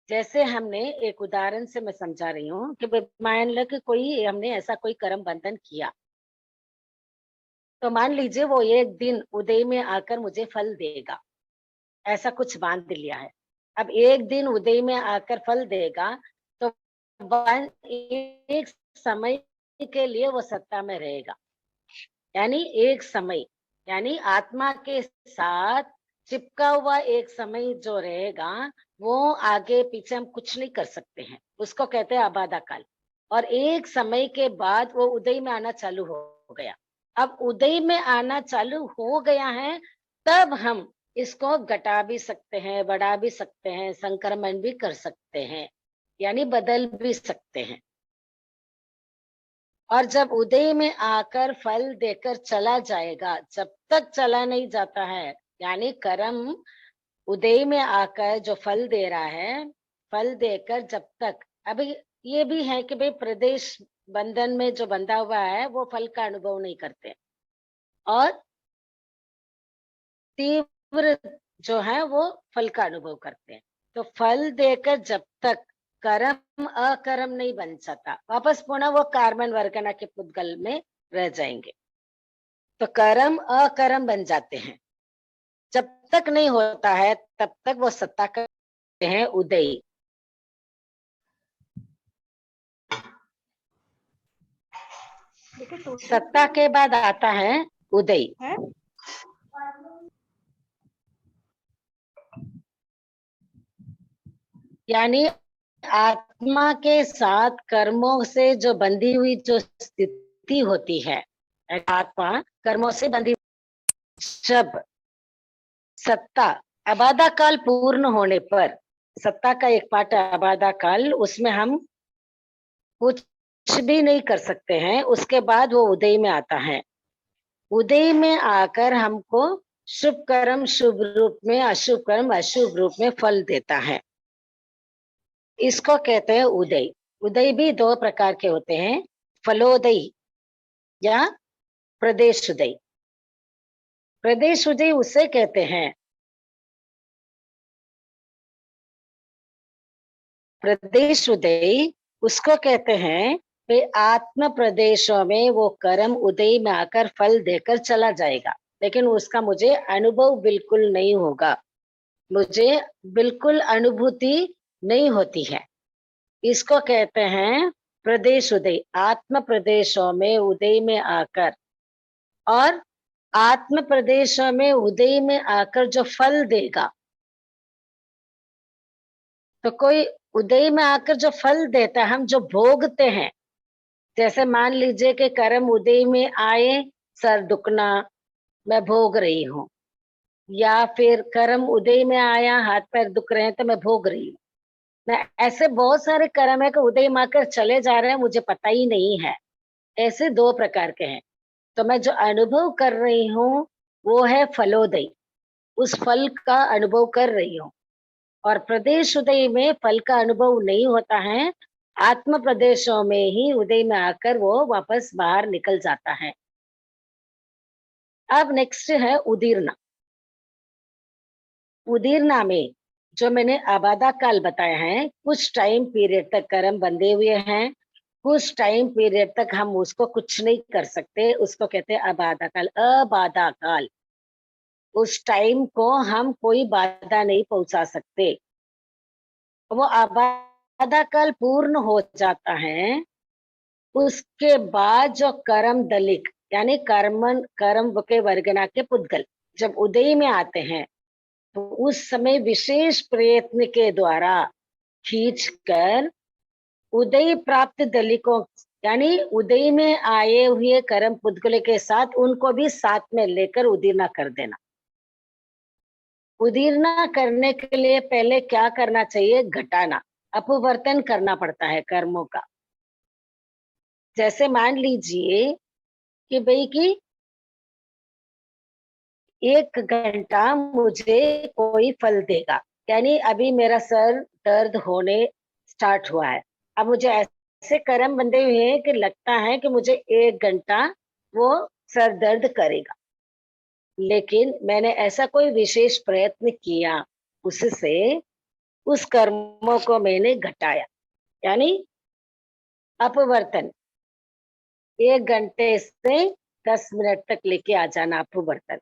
जैसे हमने एक उदाहरण से मैं समझा रही हूँ कि मान लो कि कोई हमने ऐसा कोई कर्म बंधन किया, तो मान लीजिए वो एक दिन उदय में आकर मुझे फल देगा, ऐसा कुछ बांध लिया है। अब एक दिन उदय में आकर फल देगा तो एक समय के लिए वो सत्ता में रहेगा, यानी एक समय, यानी आत्मा के साथ चिपका हुआ एक समय जो रहेगा वो आगे पीछे हम कुछ नहीं कर सकते हैं, उसको कहते हैं अबाधा काल। और एक समय के बाद वो उदय में आना चालू हो गया। अब उदय में आना चालू हो गया है तब हम इसको घटा भी सकते हैं, बढ़ा भी सकते हैं, संक्रमण भी कर सकते हैं, यानी बदल भी सकते हैं। और जब उदय में आकर फल देकर चला जाएगा, जब तक चला नहीं जाता है, यानी कर्म उदय में आकर जो फल दे रहा है, फल देकर जब तक, अभी ये भी है कि भाई प्रदेश बंधन में जो बंधा हुआ है वो फल का अनुभव नहीं करते, और तीव्र जो है वो फल का अनुभव करते हैं। तो फल देकर जब तक कर्म अकर्म नहीं बन जाता, वापस पुनः वो कार्बन वर्गना के पुद्गल में रह जाएंगे। तो कर्म अकर्म बन जाते हैं। जब तक नहीं होता है तब तक वो सत्ता करते हैं उदय। देखो तो सत्ता के बाद आता है उदय। है यानी आत्मा के साथ कर्मों से जो बंधी हुई जो स्थिति होती है, आत्मा कर्मों से बंधी, जब सत्ता अबाधा काल पूर्ण होने पर, सत्ता का एक पार्ट अबाधा काल, उसमें हम कुछ भी नहीं कर सकते हैं, उसके बाद वो उदय में आता है। उदय में आकर हमको शुभ कर्म शुभ रूप में, अशुभ कर्म अशुभ रूप में फल देता है। इसको कहते हैं उदय। उदय भी 2 प्रकार के होते हैं, फलोदय या प्रदेश उदय। प्रदेश उदय उसे कहते हैं, प्रदेश उदय उसको कहते हैं कि आत्म प्रदेशों में वो कर्म उदय में आकर फल देकर चला जाएगा, लेकिन उसका मुझे अनुभव बिल्कुल नहीं होगा, मुझे बिल्कुल अनुभूति नहीं होती है। इसको कहते हैं प्रदेश उदय। आत्म प्रदेशों में उदय में आकर, और आत्म प्रदेशों में उदय में आकर जो फल देगा, तो कोई उदय में आकर जो फल देता है, हम जो भोगते हैं, जैसे मान लीजिए कि कर्म उदय में आए, सर दुखना मैं भोग रही हूँ, या फिर कर्म उदय में आया हाथ पैर दुख रहे हैं तो मैं भोग रही हूँ। मैं ऐसे बहुत सारे कर्म है कि उदय में आकर चले जा रहे हैं, मुझे पता ही नहीं है। ऐसे दो प्रकार के हैं। तो मैं जो अनुभव कर रही हूँ वो है फलोदय, उस फल का अनुभव कर रही हूँ। और प्रदेश उदय में फल का अनुभव नहीं होता है, आत्म प्रदेशों में ही उदय में आकर वो वापस बाहर निकल जाता है। अब नेक्स्ट है उदीर्णा। उदीर्णा में जो मैंने आबादा काल बताया है, कुछ टाइम पीरियड तक कर्म बंधे हुए हैं, कुछ टाइम पीरियड तक हम उसको कुछ नहीं कर सकते, उसको कहते हैं अबाधा काल। अबाधा काल, उस टाइम को हम कोई बाधा नहीं पहुंचा सकते। वो आबादा काल पूर्ण हो जाता है, उसके बाद जो कर्म दलिक यानी कर्म के वर्गना के पुद्गल जब उदय में आते हैं, तो उस समय विशेष प्रयत्न के द्वारा खींचकर उदय प्राप्त दलिकों यानी उदय में आए हुए कर्म पुद्गल के साथ उनको भी साथ में लेकर उदीर्णा कर देना। उदीर्णा करने के लिए पहले क्या करना चाहिए? घटाना, अपवर्तन करना पड़ता है कर्मों का। जैसे मान लीजिए कि भाई कि 1 घंटा मुझे कोई फल देगा, यानी अभी मेरा सर दर्द होने स्टार्ट हुआ है। अब मुझे ऐसे कर्म बंधे हुए हैं कि लगता है कि मुझे 1 घंटा वो सर दर्द करेगा, लेकिन मैंने ऐसा कोई विशेष प्रयत्न किया, उससे उस कर्मों को मैंने घटाया, यानी अपवर्तन। 1 घंटे से 10 मिनट तक लेके आ जाना अपवर्तन,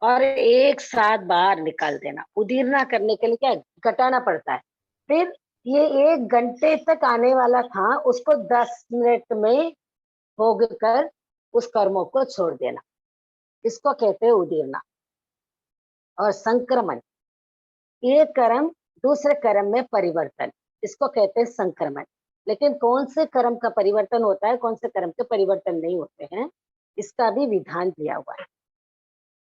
और एक साथ बाहर निकाल देना। उदीर्णा करने के लिए क्या घटाना पड़ता है। फिर ये 1 घंटे तक आने वाला था, उसको 10 मिनट में भोग कर उस कर्मों को छोड़ देना, इसको कहते हैं उदीर्णा। और संक्रमण, ये कर्म दूसरे कर्म में परिवर्तन, इसको कहते हैं संक्रमण। लेकिन कौन से कर्म का परिवर्तन होता है, कौन से कर्म के परिवर्तन नहीं होते हैं, इसका भी विधान दिया हुआ है।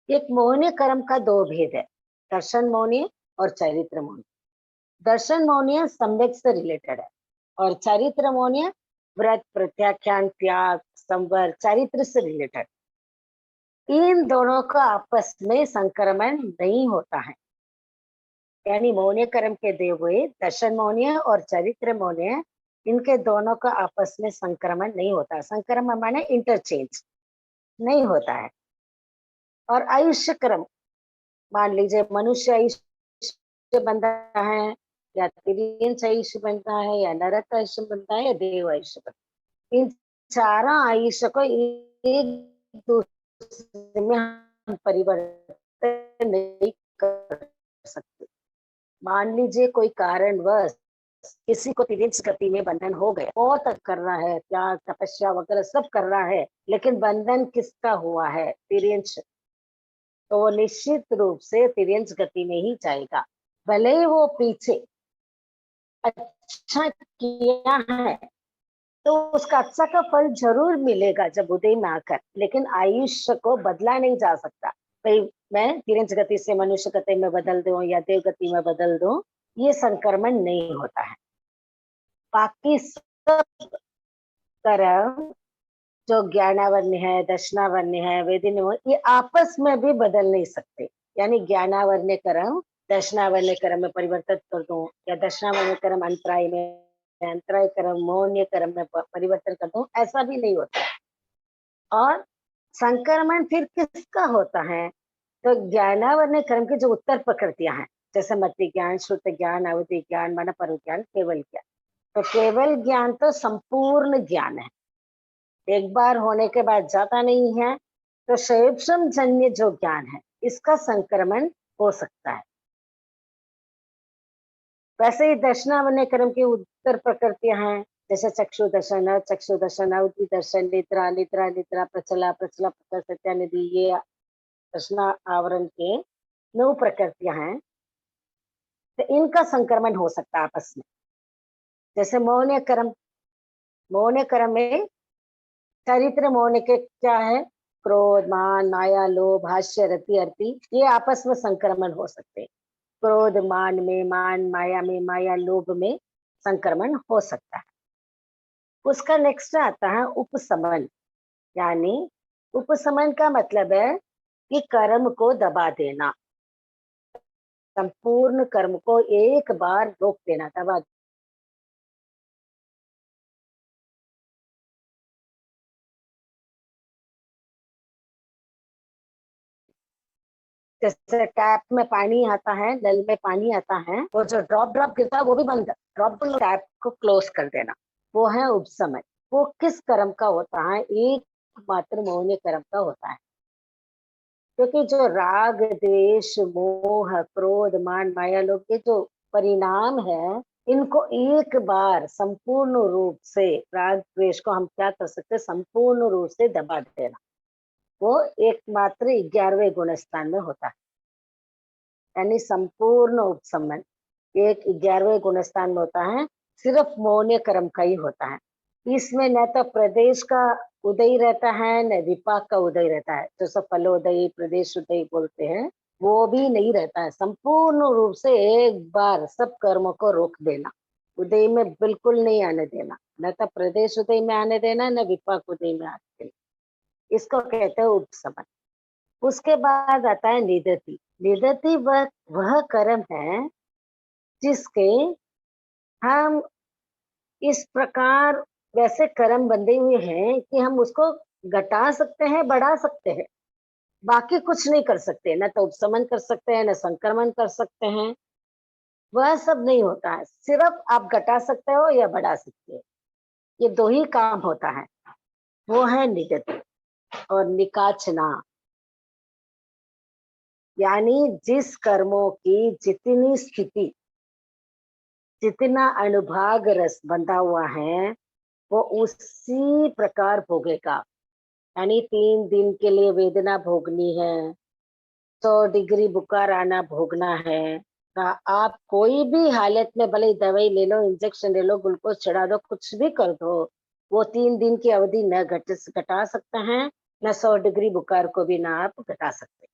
एक मौन्य कर्म का 2 भेद है, दर्शन मौन्य और चरित्र मौन्य। दर्शन मौन्य सम्यक से रिलेटेड है, और चरित्र मौन्य व्रत प्रत्याख्यान त्याग संवर चरित्र से रिलेटेड। इन दोनों का आपस में संक्रमण नहीं होता है, यानी मौन्य कर्म के दिए हुए दर्शन मौन्य और चरित्र मौन्य, इनके दोनों का आपस में संक्रमण नहीं होता। संक्रमण माने इंटरचेंज नहीं होता है। और आयुष्य कर्म, मान लीजिए मनुष्य आयुष्य बनता है, या तिर्यंच आयुष्य बनता है, या नरक आयुष्य बनता है, या देव आयुष्य बनता है। इन चारों आयुष्य को एक दूसरे में हम परिवर्तन नहीं कर सकते। मान लीजिए कोई कारणवश किसी को तिर्यंच गति में बंधन हो गया, बहुत कर रहा है, त्याग तपस्या वगैरह सब कर रहा है, लेकिन बंधन किसका हुआ है? तिर्यंच। तो वो निश्चित रूप से तिर्यंच गति में ही जाएगा, भले ही वो पीछे अच्छा किया है तो उसका अच्छा का फल जरूर मिलेगा जब उदय में आकर, लेकिन आयुष्य को बदला नहीं जा सकता। भाई मैं तिर्यंच गति से मनुष्य गति में बदल दूं या देव गति में बदल दूं, ये संक्रमण नहीं होता है। बाकी सब कर्म जो ज्ञानावर्ण है, दर्शनावर्ण है, वेदिनी, ये आपस में भी बदल नहीं सकते। यानी ज्ञानावर्ण कर्म दर्शनावर्ण कर्म में परिवर्तित कर दूं, या दर्शनावर्ण कर्म अंतराय में, अंतराय कर्म मौन्य कर्म में परिवर्तन कर दूं, ऐसा भी नहीं होता। और संक्रमण फिर किसका होता है? तो ज्ञानावर्ण कर्म की जो उत्तर प्रकृतियां हैं, जैसे मति ज्ञान, श्रुत ज्ञान, अवधि ज्ञान, मन पर ज्ञान, केवल ज्ञान। तो केवल ज्ञान तो संपूर्ण ज्ञान है, एक बार होने के बाद जाता नहीं है। तो शैवश्रम जन्य जो ज्ञान है, इसका संक्रमण हो सकता है। वैसे ही दर्शनावर्ण कर्म की उत्तर प्रकृतियां हैं, जैसे चक्षु दर्शन, अवधि दर्शन, निद्रा निद्रा निद्रा, प्रचला प्रचला, प्रकर सत्यानिधि, ये दर्शना आवरण के 9 प्रकृतियां हैं। तो इनका संक्रमण हो सकता है आपस में। जैसे मौन्य कर्म में चरित्र में होने के क्या है? क्रोध, मान, माया, लोभ, हास्य, रति, अर्ति, ये आपस में संक्रमण हो सकते हैं। क्रोध मान में, मान माया में, माया लोभ में संक्रमण हो सकता है। उसका नेक्स्ट आता है उपशमन। यानी उपशमन का मतलब है कि कर्म को दबा देना, संपूर्ण कर्म को एक बार रोक देना, दबा। जैसे टैप में पानी आता है, नल में पानी आता है, वो जो ड्रॉप ड्रॉप गिरता है वो भी बंद, ड्रॉप टैप को क्लोज कर देना, वो है उपशमन। वो किस कर्म का होता है? एकमात्र मौन कर्म का होता है। क्योंकि जो राग, द्वेष, मोह, क्रोध, मान, माया लोभ के जो परिणाम है, इनको एक बार संपूर्ण रूप से, राग द्वेष को हम क्या कर सकते हैं? संपूर्ण रूप से दबा देना। वो एकमात्र 11वें गुणस्थान में होता है, यानी संपूर्ण उपशमन एक 11वें गुणस्थान में होता है। सिर्फ मौन कर्म का ही होता है। इसमें न तो प्रदेश का उदय रहता है, न विपाक का उदय रहता है। जैसे फलोदय, प्रदेश उदय बोलते हैं, वो भी नहीं रहता है। संपूर्ण रूप से एक बार सब कर्मों को रोक देना, उदय में बिल्कुल नहीं आने देना, न तो प्रदेश उदय में आने देना, न विपाक उदय में आने देना। इसको कहते हैं उपशमन। उसके बाद आता है निदति। निदति वह कर्म है जिसके हम इस प्रकार वैसे कर्म बंधे हुए हैं कि हम उसको घटा सकते हैं, बढ़ा सकते हैं, बाकी कुछ नहीं कर सकते। न तो उपशमन कर सकते हैं, न संक्रमण कर सकते हैं, वह सब नहीं होता है। सिर्फ आप घटा सकते हो या बढ़ा सकते हो, ये दो ही काम होता है। वो है निगति और निकाचना। यानी जिस कर्मों की जितनी स्थिति, जितना अनुभाग रस बंधा हुआ है, वो उसी प्रकार भोगेगा। यानी 3 दिन के लिए वेदना भोगनी है, 100 डिग्री बुखार आना भोगना है, आप कोई भी हालत में भले दवाई ले लो, इंजेक्शन ले लो, ग्लूकोज चढ़ा दो, कुछ भी कर दो, वो 3 दिन की अवधि न घटा सकते हैं, न 100 डिग्री बुखार को भी ना आप घटा सकते।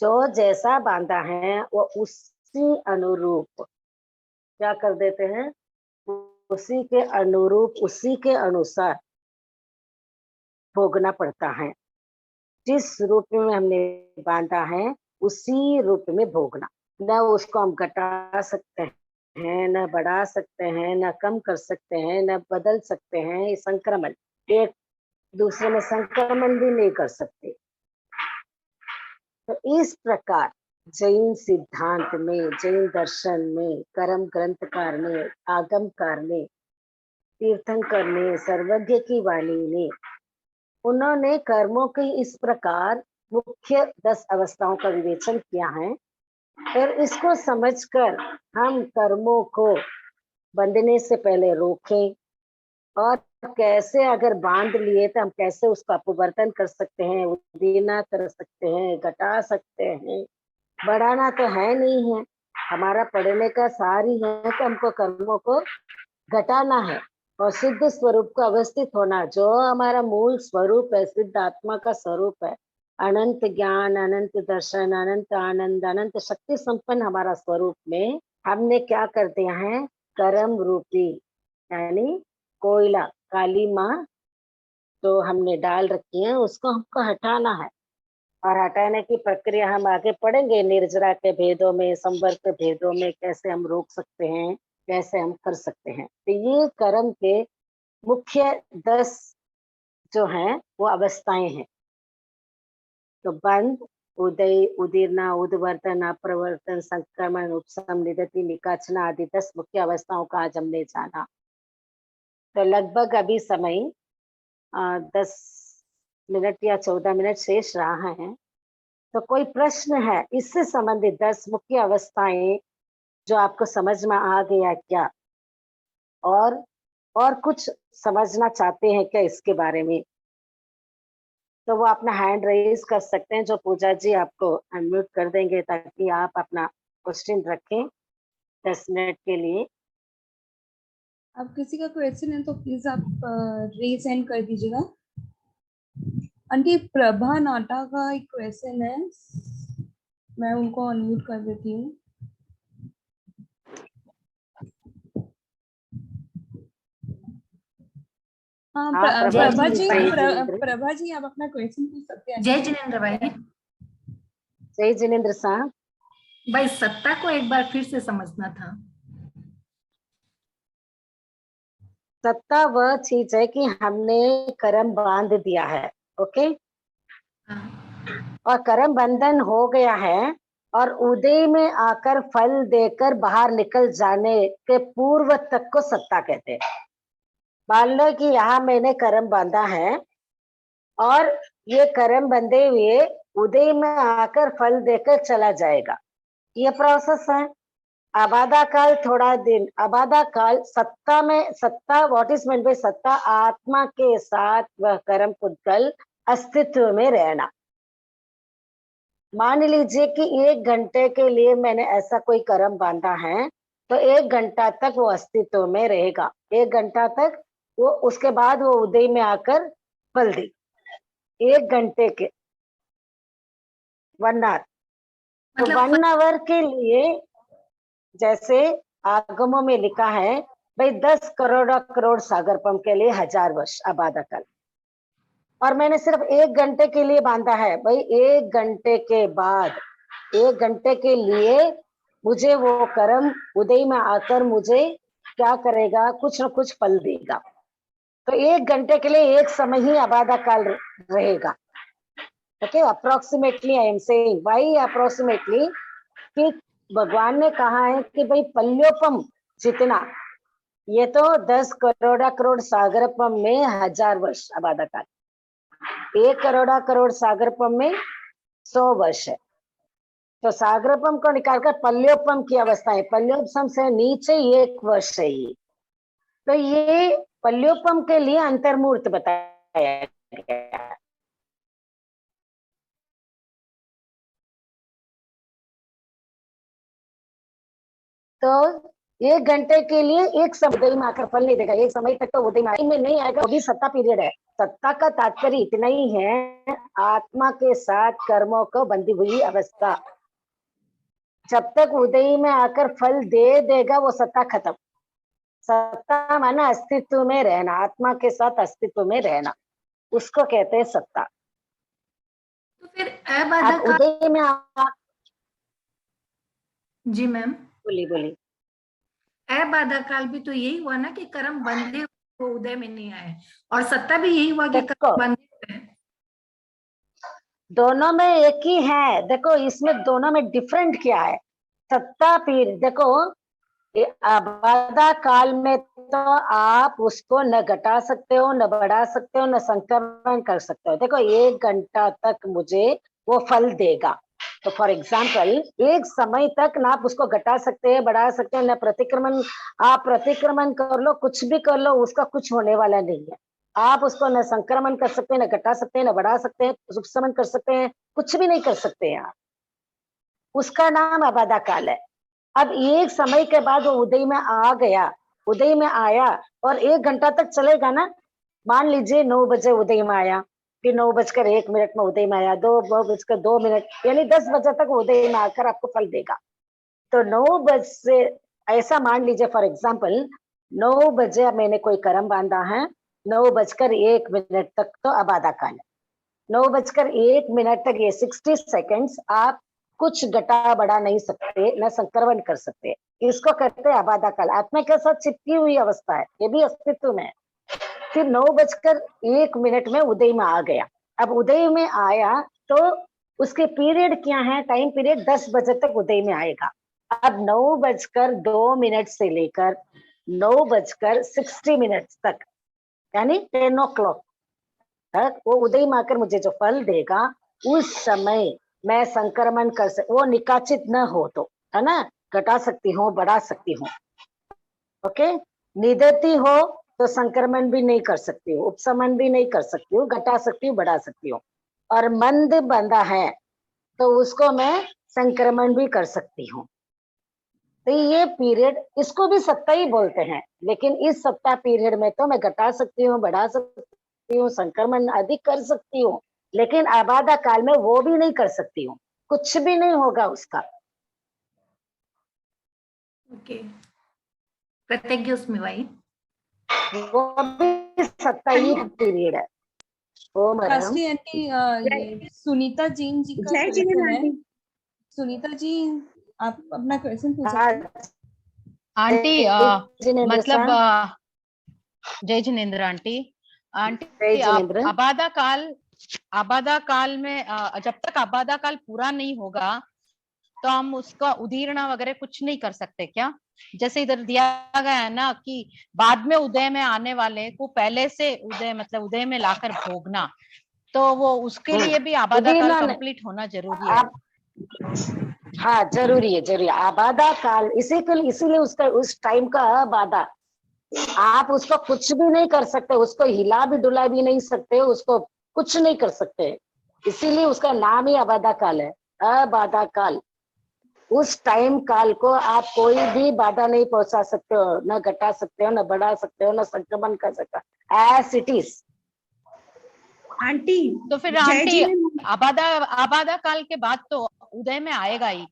जो जैसा बांधा है वो उसी अनुरूप क्या कर देते हैं? उसी के अनुरूप, उसी के अनुसार भोगना पड़ता है। जिस रूप में हमने बांधा है उसी रूप में भोगना। न उसको हम घटा सकते हैं, न बढ़ा सकते हैं, न कम कर सकते हैं, न बदल सकते हैं। ये संक्रमण, एक दूसरे में संक्रमण भी नहीं कर सकते। तो इस प्रकार जैन सिद्धांत में, जैन दर्शन में, कर्म ग्रंथकार ने, आगमकार ने, तीर्थंकर ने, सर्वज्ञ की वाणी ने, उन्होंने कर्मों की इस प्रकार मुख्य 10 अवस्थाओं का विवेचन किया है। और इसको समझकर हम कर्मों को बंधने से पहले रोकें, और कैसे अगर बांध लिए तो हम कैसे उसका अपवर्तन कर सकते हैं, उदीना कर सकते हैं, घटा सकते हैं। बढ़ाना तो है नहीं है, हमारा पढ़ने का सार ही है कि हमको कर्मों को घटाना है और सिद्ध स्वरूप को अवस्थित होना। जो हमारा मूल स्वरूप है, सिद्ध आत्मा का स्वरूप है, अनंत ज्ञान, अनंत दर्शन, अनंत आनंद, अनंत शक्ति संपन्न हमारा स्वरूप में हमने क्या कर दिया है? कर्म रूपी यानी कोयला, काली माँ तो हमने डाल रखी है, उसको हमको हटाना है। और हटाने की प्रक्रिया हम आगे पढ़ेंगे, निर्जरा के भेदों में, संवर्ग के भेदों में, कैसे हम रोक सकते हैं, कैसे हम कर सकते हैं। तो ये कर्म के मुख्य 10 जो हैं वो अवस्थाएं हैं। तो बंध, उदय, उदीर्णा, उद्वर्तन, अप्रवर्तन, संक्रमण, उपशम, निदति, निकाचना आदि 10 मुख्य अवस्थाओं का आज हमने जाना। तो लगभग अभी समय 10 मिनट या 14 मिनट शेष रहा है। तो कोई प्रश्न है इससे संबंधित 10 मुख्य अवस्थाएं जो आपको समझ में आ गया क्या? और कुछ समझना चाहते हैं क्या इसके बारे में? तो वो अपना हैंड रेज कर सकते हैं, जो पूजा जी आपको अनम्यूट कर देंगे ताकि आप अपना क्वेश्चन रखें 10 मिनट के लिए। अब किसी का क्वेश्चन है तो प्लीज आप रीसेंड कर दीजिएगा। आंटी प्रभा नाटा का एक क्वेश्चन है, मैं उनको अनम्यूट कर देती हूँ। हाँ हाँ, प्रभा जी, जय जिनेंद्र। प्रभा जी आप अपना क्वेश्चन पूछ सकते हैं। जय जिनेंद्र भाई। जय जिनेंद्र साहब। भाई सत्ता को एक बार फिर से समझना था। सत्ता वह चीज है कि हमने कर्म बांध दिया है, ओके, और कर्म बंधन हो गया है, और उदय में आकर फल देकर बाहर निकल जाने के पूर्व तक को सत्ता कहते हैं। मान लो कि यहाँ मैंने कर्म बांधा है और ये कर्म बंधे हुए उदय में आकर फल देकर चला जाएगा, ये प्रोसेस है। आबादा काल थोड़ा दिन, आबादा काल सत्ता में, सत्ता व्हाट इज मीन बाय सत्ता, आत्मा के साथ वह कर्म पुद्गल अस्तित्व में रहना। मान लीजिए कि 1 घंटे के लिए मैंने ऐसा कोई कर्म बांधा है, तो 1 घंटा तक वो अस्तित्व में रहेगा, 1 घंटा तक वो, उसके बाद वो उदय में आकर फल दे। 1 घंटे के 1 आवर, तो 1 आवर के लिए जैसे आगमों में लिखा है भाई 10 करोड़ सागर पंप के लिए 1000 वर्ष आबादा काल, और मैंने सिर्फ 1 घंटे के लिए बांधा है भाई, 1 घंटे के बाद, 1 घंटे के लिए मुझे वो कर्म उदय में आकर मुझे क्या करेगा, कुछ न कुछ फल देगा। तो 1 घंटे के लिए एक समय ही आबादा काल रहेगा, okay. Approximately I am saying, why approximately, कि भगवान ने कहा है कि भाई पल्योपम जितना, ये तो 10 करोड़ सागरपम में 1000 वर्ष आबादा काल, 1 करोड़ सागरपम में 100 वर्ष है। तो सागरपम को निकालकर पल्योपम की अवस्था है, पल्योपम से नीचे 1 वर्ष है ये। तो ये पल्योपम के लिए अंतर्मूर्त बताया गया है। तो 1 घंटे के लिए एक समय उदय में आकर फल नहीं देगा, एक समय तक तो उदय में नहीं आएगा, वो भी सत्ता पीरियड है। सत्ता का तात्पर्य इतना ही है, आत्मा के साथ कर्मों को बंधी हुई अवस्था। जब तक उदय में आकर फल दे देगा वो सत्ता खत्म। सत्ता माना अस्तित्व में रहना, आत्मा के साथ अस्तित्व में रहना, उसको कहते हैं सत्ता। तो फिर अबाधा काल, उदय में जी मैम, बोली अबाधा काल भी तो यही हुआ ना कि कर्म बंधे वो उदय में नहीं आए, और सत्ता भी यही हुआ कि कर्म बंधे हुए। दोनों में एक ही है। देखो इसमें दोनों में डिफरेंट क्या है। सत्ता पीर, देखो आबादा काल में तो आप उसको न घटा सकते हो, न बढ़ा सकते हो, न संक्रमण कर सकते हो। देखो 1 घंटा तक मुझे वो फल देगा, तो फॉर एग्जाम्पल एक समय तक ना आप उसको घटा सकते हैं, बढ़ा सकते हैं, न प्रतिक्रमण, आप प्रतिक्रमण कर लो, कुछ भी कर लो, उसका कुछ होने वाला नहीं है। आप उसको न संक्रमण कर सकते हैं, न घटा सकते हैं, न बढ़ा सकते हैं, उपशमन कर सकते हैं, कुछ भी नहीं कर सकते हैं आप। उसका नाम आबादा काल है। अब एक समय के बाद वो उदय में आ गया, उदय में आया और 1 घंटा तक चलेगा ना। मान लीजिए 9 बजे उदय में आया, फिर 9:01 में उदय में आया, 2:02, यानी 10 बजे तक उदय में आकर आपको फल देगा। तो 9 बजे, ऐसा मान लीजिए फॉर एग्जाम्पल 9 बजे मैंने कोई कर्म बांधा है, 9:01 तक तो आबादा काल है। 9:01 तक, ये 60 सेकेंड्स आप कुछ घटा बढ़ा नहीं सकते, न संक्रमण कर सकते। इसको कहते हैं आबादा काल। आत्मा के साथ चिपकी हुई अवस्था है, ये भी अस्तित्व में है। फिर 9:01 में उदय में आ गया। अब उदय में आया तो उसके पीरियड क्या है, टाइम पीरियड 10 बजे तक उदय में आएगा। अब 9:02 से लेकर 9:60 तक, यानी 10 o'clock तक वो उदय में आकर मुझे जो फल देगा, उस समय मैं संक्रमण कर वो निकाचित न हो तो, है ना, घटा सकती हूँ, बढ़ा सकती हूँ, ओके। निदती हो तो संक्रमण भी नहीं कर सकती हूँ, उपशमन भी नहीं कर सकती हूँ, घटा सकती हूँ, बढ़ा सकती हूँ। और मंद बंधा है तो उसको मैं संक्रमण भी कर सकती हूँ, तो ये पीरियड, इसको भी सत्ता ही बोलते हैं, लेकिन इस सत्ता पीरियड में तो मैं घटा सकती हूँ, बढ़ा सकती हूँ, संक्रमण अधिक कर सकती हूँ, लेकिन आबादा काल में वो भी नहीं कर सकती हूँ, कुछ भी नहीं होगा उसका। ओके, प्रत्यज्ञ उसमें भाई। वो भी सत्ता ही पीरियड है। ओ मैडम, कास्टी आंटी, ये सुनीता जैन जी का जय क्वेश्चन झूलेलाल है। आंटी। सुनीता जी, आप अपना क्वेश्चन पूछ हाँ, सकते हैं। आंटी जिनेंद्र मतलब साहब, जय जिनेन्द्र आंटी। जय आंटी जिनेंद्र। आबादा काल में जब तक आबादा काल पूरा नहीं होगा तो हम उसका उदीर्ण वगैरह कुछ नहीं कर सकते क्या? जैसे इधर दिया गया है ना कि बाद में उदय में आने वाले को पहले से उदय मतलब उदय में लाकर भोगना, तो वो उसके लिए भी आबादा काल उदीर्ण कंप्लीट होना जरूरी है। आप, हाँ जरूरी है, जरूरी है। आबादा काल इसीलिए उसका उस टाइम का आबादा, आप उसको कुछ भी नहीं कर सकते, उसको हिला भी डुला भी नहीं सकते, उसको कुछ नहीं कर सकते, इसीलिए उसका नाम ही आबादा काल है। आबादा काल, उस टाइम काल को आप कोई भी बाधा नहीं पहुंचा सकते हो, न घटा सकते हो, न बढ़ा सकते हो, न संक्रमण कर सकते हो, एज इट इज। आंटी तो फिर जय आंटी झूलेलाल। आबादा काल के बाद तो उदय में आएगा ही,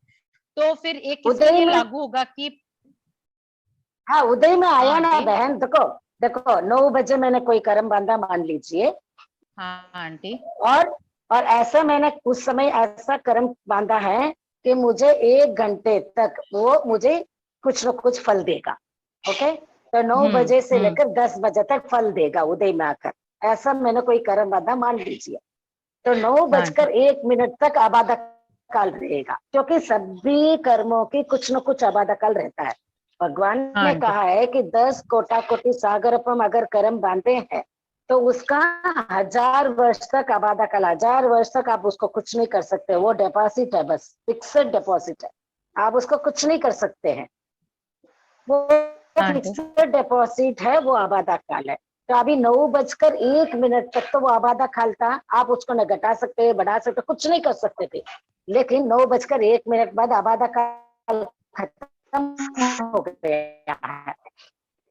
तो फिर एक किसके उदय लिए में, लागू होगा कि हाँ उदय में आया ना आंटी? बहन। देखो देखो, 9 बजे मैंने कोई कर्म बांधा मान लीजिए, हाँ आंटी। और और ऐसा मैंने उस समय ऐसा कर्म बांधा है कि मुझे 1 घंटे तक वो मुझे कुछ न कुछ फल देगा। ओके, तो 9 बजे से लेकर 10 बजे तक फल देगा उदय में आकर, ऐसा मैंने कोई कर्म बांधा मान लीजिए। तो 9:01 तक आबादा काल रहेगा, क्योंकि सभी कर्मों की कुछ न कुछ आबादा काल रहता है। भगवान हाँ ने आंटी। कहा है कि 10 कोटा कोटि सागरपम अगर कर्म बांधे हैं तो उसका 1000 वर्ष तक आबादा काल, 1000 वर्ष तक आप उसको कुछ नहीं कर सकते। वो डिपॉजिट है, बस फिक्स्ड डिपॉजिट है, आप उसको कुछ नहीं कर सकते हैं। वो हाँ आंटी। फिक्स्ड डिपॉजिट है, वो आबादा काल है। तो अभी 9:01 तक तो वो आबादा काल था, आप उसको न घटा सकते, बढ़ा सकते, कुछ नहीं कर सकते थे। लेकिन 9:01 बाद आबादा काल खत्म हो गया है।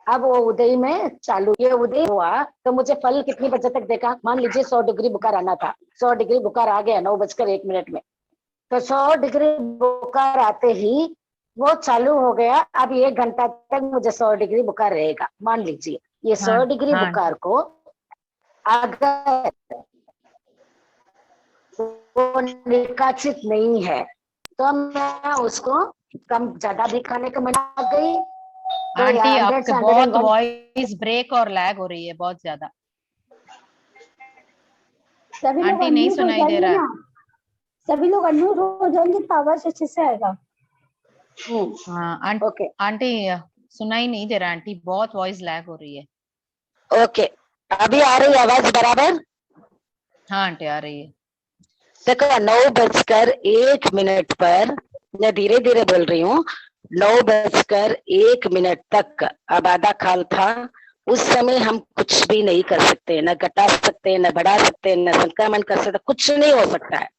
अब वो उदय में चालू, ये उदय हुआ तो मुझे फल कितनी बजे तक देखा, मान लीजिए 100 डिग्री बुखार आना था, 100 डिग्री बुखार आ गया 9:01 में, तो 100 डिग्री बुखार आते ही वो चालू हो गया। अब 1 घंटा तक मुझे 100 डिग्री बुखार रहेगा, मान लीजिए। ये 100 डिग्री हाँ बुखार को अगर वो निकाचित नहीं है तो मैं उसको कम ज्यादा भी खाने को मना गई। तो आंटी 100 आपके से बहुत 101, वॉइस ब्रेक और लैग हो रही है बहुत ज्यादा। सभी लोग आंटी नहीं अनम्यूट हो सुनाई दे जाएंगे रहा है। ना, सभी लोग अनम्यूट हो जाएंगे तो आवाज अच्छे से आएगा। हाँ ओके आंटी सुनाई नहीं दे रहा आंटी, बहुत वॉइस लैग हो रही है। ओके, अभी आ रही आवाज बराबर? हाँ आंटी आ रही है। देखो 9:01 पर, मैं धीरे धीरे बोल रही हूँ, 9:01 तक आबादा काल था। उस समय हम कुछ भी नहीं कर सकते, न घटा सकते, न बढ़ा सकते, न संक्रमण कर सकते, कुछ नहीं हो सकता है।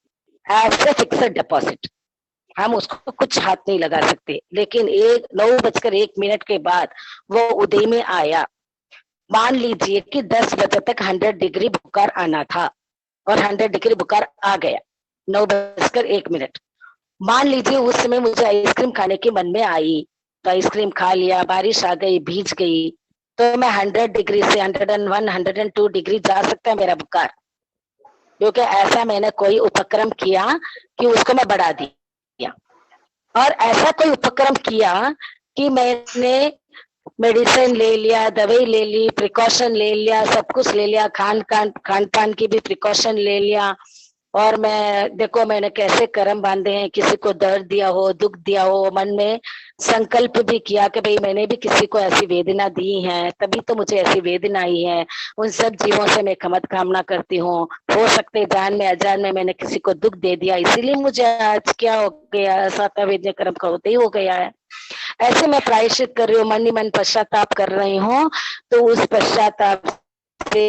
एज ए फिक्स्ड डिपॉजिट हम उसको कुछ हाथ नहीं लगा सकते। लेकिन 9:01 के बाद वो उदय में आया। मान लीजिए कि 10 बजे तक 100 डिग्री बुखार आना था और 100 डिग्री बुखार आ गया 9:01। मान लीजिए उस समय मुझे आइसक्रीम खाने की मन में आई, तो आइसक्रीम खा लिया, बारिश आ गई, भीज गई, तो मैं 100 डिग्री से 101, 102 डिग्री जा सकता है मेरा बुखार, क्योंकि ऐसा मैंने कोई उपक्रम किया कि उसको मैं बढ़ा दिया। और ऐसा कोई उपक्रम किया कि मैंने मेडिसिन ले लिया, दवाई ले ली, प्रिकॉशन ले लिया, सब कुछ ले लिया, खान पान की भी प्रिकॉशन ले लिया। और मैं देखो मैंने कैसे कर्म बांधे हैं, किसी को दर्द दिया हो, दुख दिया हो, मन में संकल्प भी किया कि भाई मैंने भी किसी को ऐसी वेदना दी है, तभी तो मुझे ऐसी वेदना आई है। उन सब जीवों से मैं क्षमा कामना करती हूँ। हो सकते जान में अजान में मैंने किसी को दुख दे दिया, इसीलिए मुझे आज क्या हो गया, सातवां वेद्य कर्म का होते ही हो गया है। ऐसे मैं प्रायश्चित कर रही हूँ, मन ही मन पश्चाताप कर रही हूँ। तो उस पश्चाताप से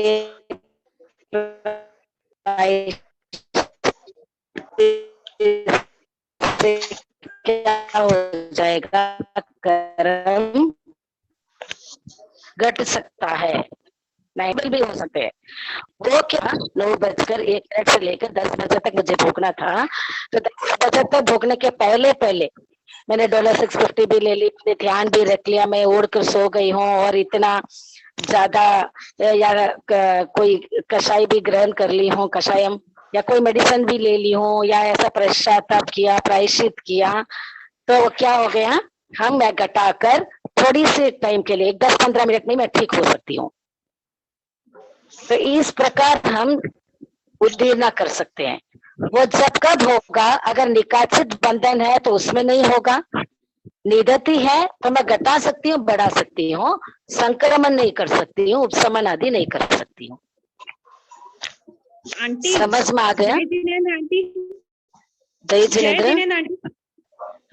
क्या हो जाएगा, कर्म घट सकता है, नहीं भी हो सकते हैं। वो क्या 9:01 से लेकर 10 बजे तक मुझे भोगना था, तो 10 बजे तक भोगने के पहले पहले मैंने $650 भी ले ली, मैंने ध्यान भी रख लिया, मैं उड़ कर सो गई हूँ और इतना ज्यादा या कोई कषाय भी ग्रहण कर ली हूँ, कषायम, या कोई मेडिसिन भी ले ली हूँ, या ऐसा पश्चाताप किया, प्रायश्चित किया, तो क्या हो गया, हम मैं घटाकर थोड़ी सी टाइम के लिए 10-15 मिनट में मैं ठीक हो सकती हूँ। तो इस प्रकार हम उद्दीर्णा कर सकते हैं। वो जब कब होगा, अगर निकाचित बंधन है तो उसमें नहीं होगा, निदति है तो मैं घटा सकती हूँ, बढ़ा सकती हूँ, संक्रमण नहीं कर सकती हूँ, उपशमन आदि नहीं कर सकती हूँ। आंटी समझ में आ गया? जय जिनेंद्र आंटी, जय जय जिनेंद्र, जिनेंद्र आंटी।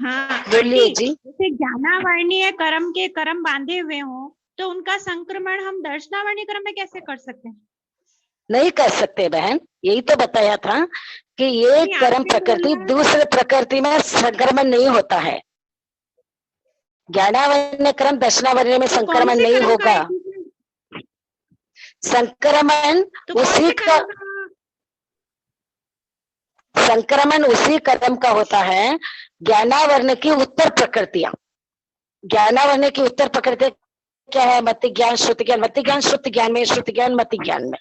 हाँ बोलिए आंटी, जी। जैसे ज्ञानावर्णीय कर्म के कर्म बांधे हुए हों तो उनका संक्रमण हम दर्शनावर्णीय कर्म में कैसे कर सकते हैं? नहीं कर सकते बहन, यही तो बताया था कि ये नहीं, कर्म आपने प्रकृति बोला- दूसरे प्रकृति में संक्रमण नहीं होता है। ज्ञानावर्ण कर्म दर्शनावर्ण में तो कौन संक्रमण से नहीं कर्म का होगा। है इसमें? संक्रमण तो कौन उसी से का कर्म का? संक्रमण उसी कर्म का होता है, ज्ञानावर्ण की उत्तर प्रकृतियां। ज्ञानावर्ण की उत्तर प्रकृति क्या है? मति ज्ञान, श्रुति ज्ञान, मति ज्ञान श्रुति ज्ञान में, श्रुति ज्ञान मति ज्ञान में।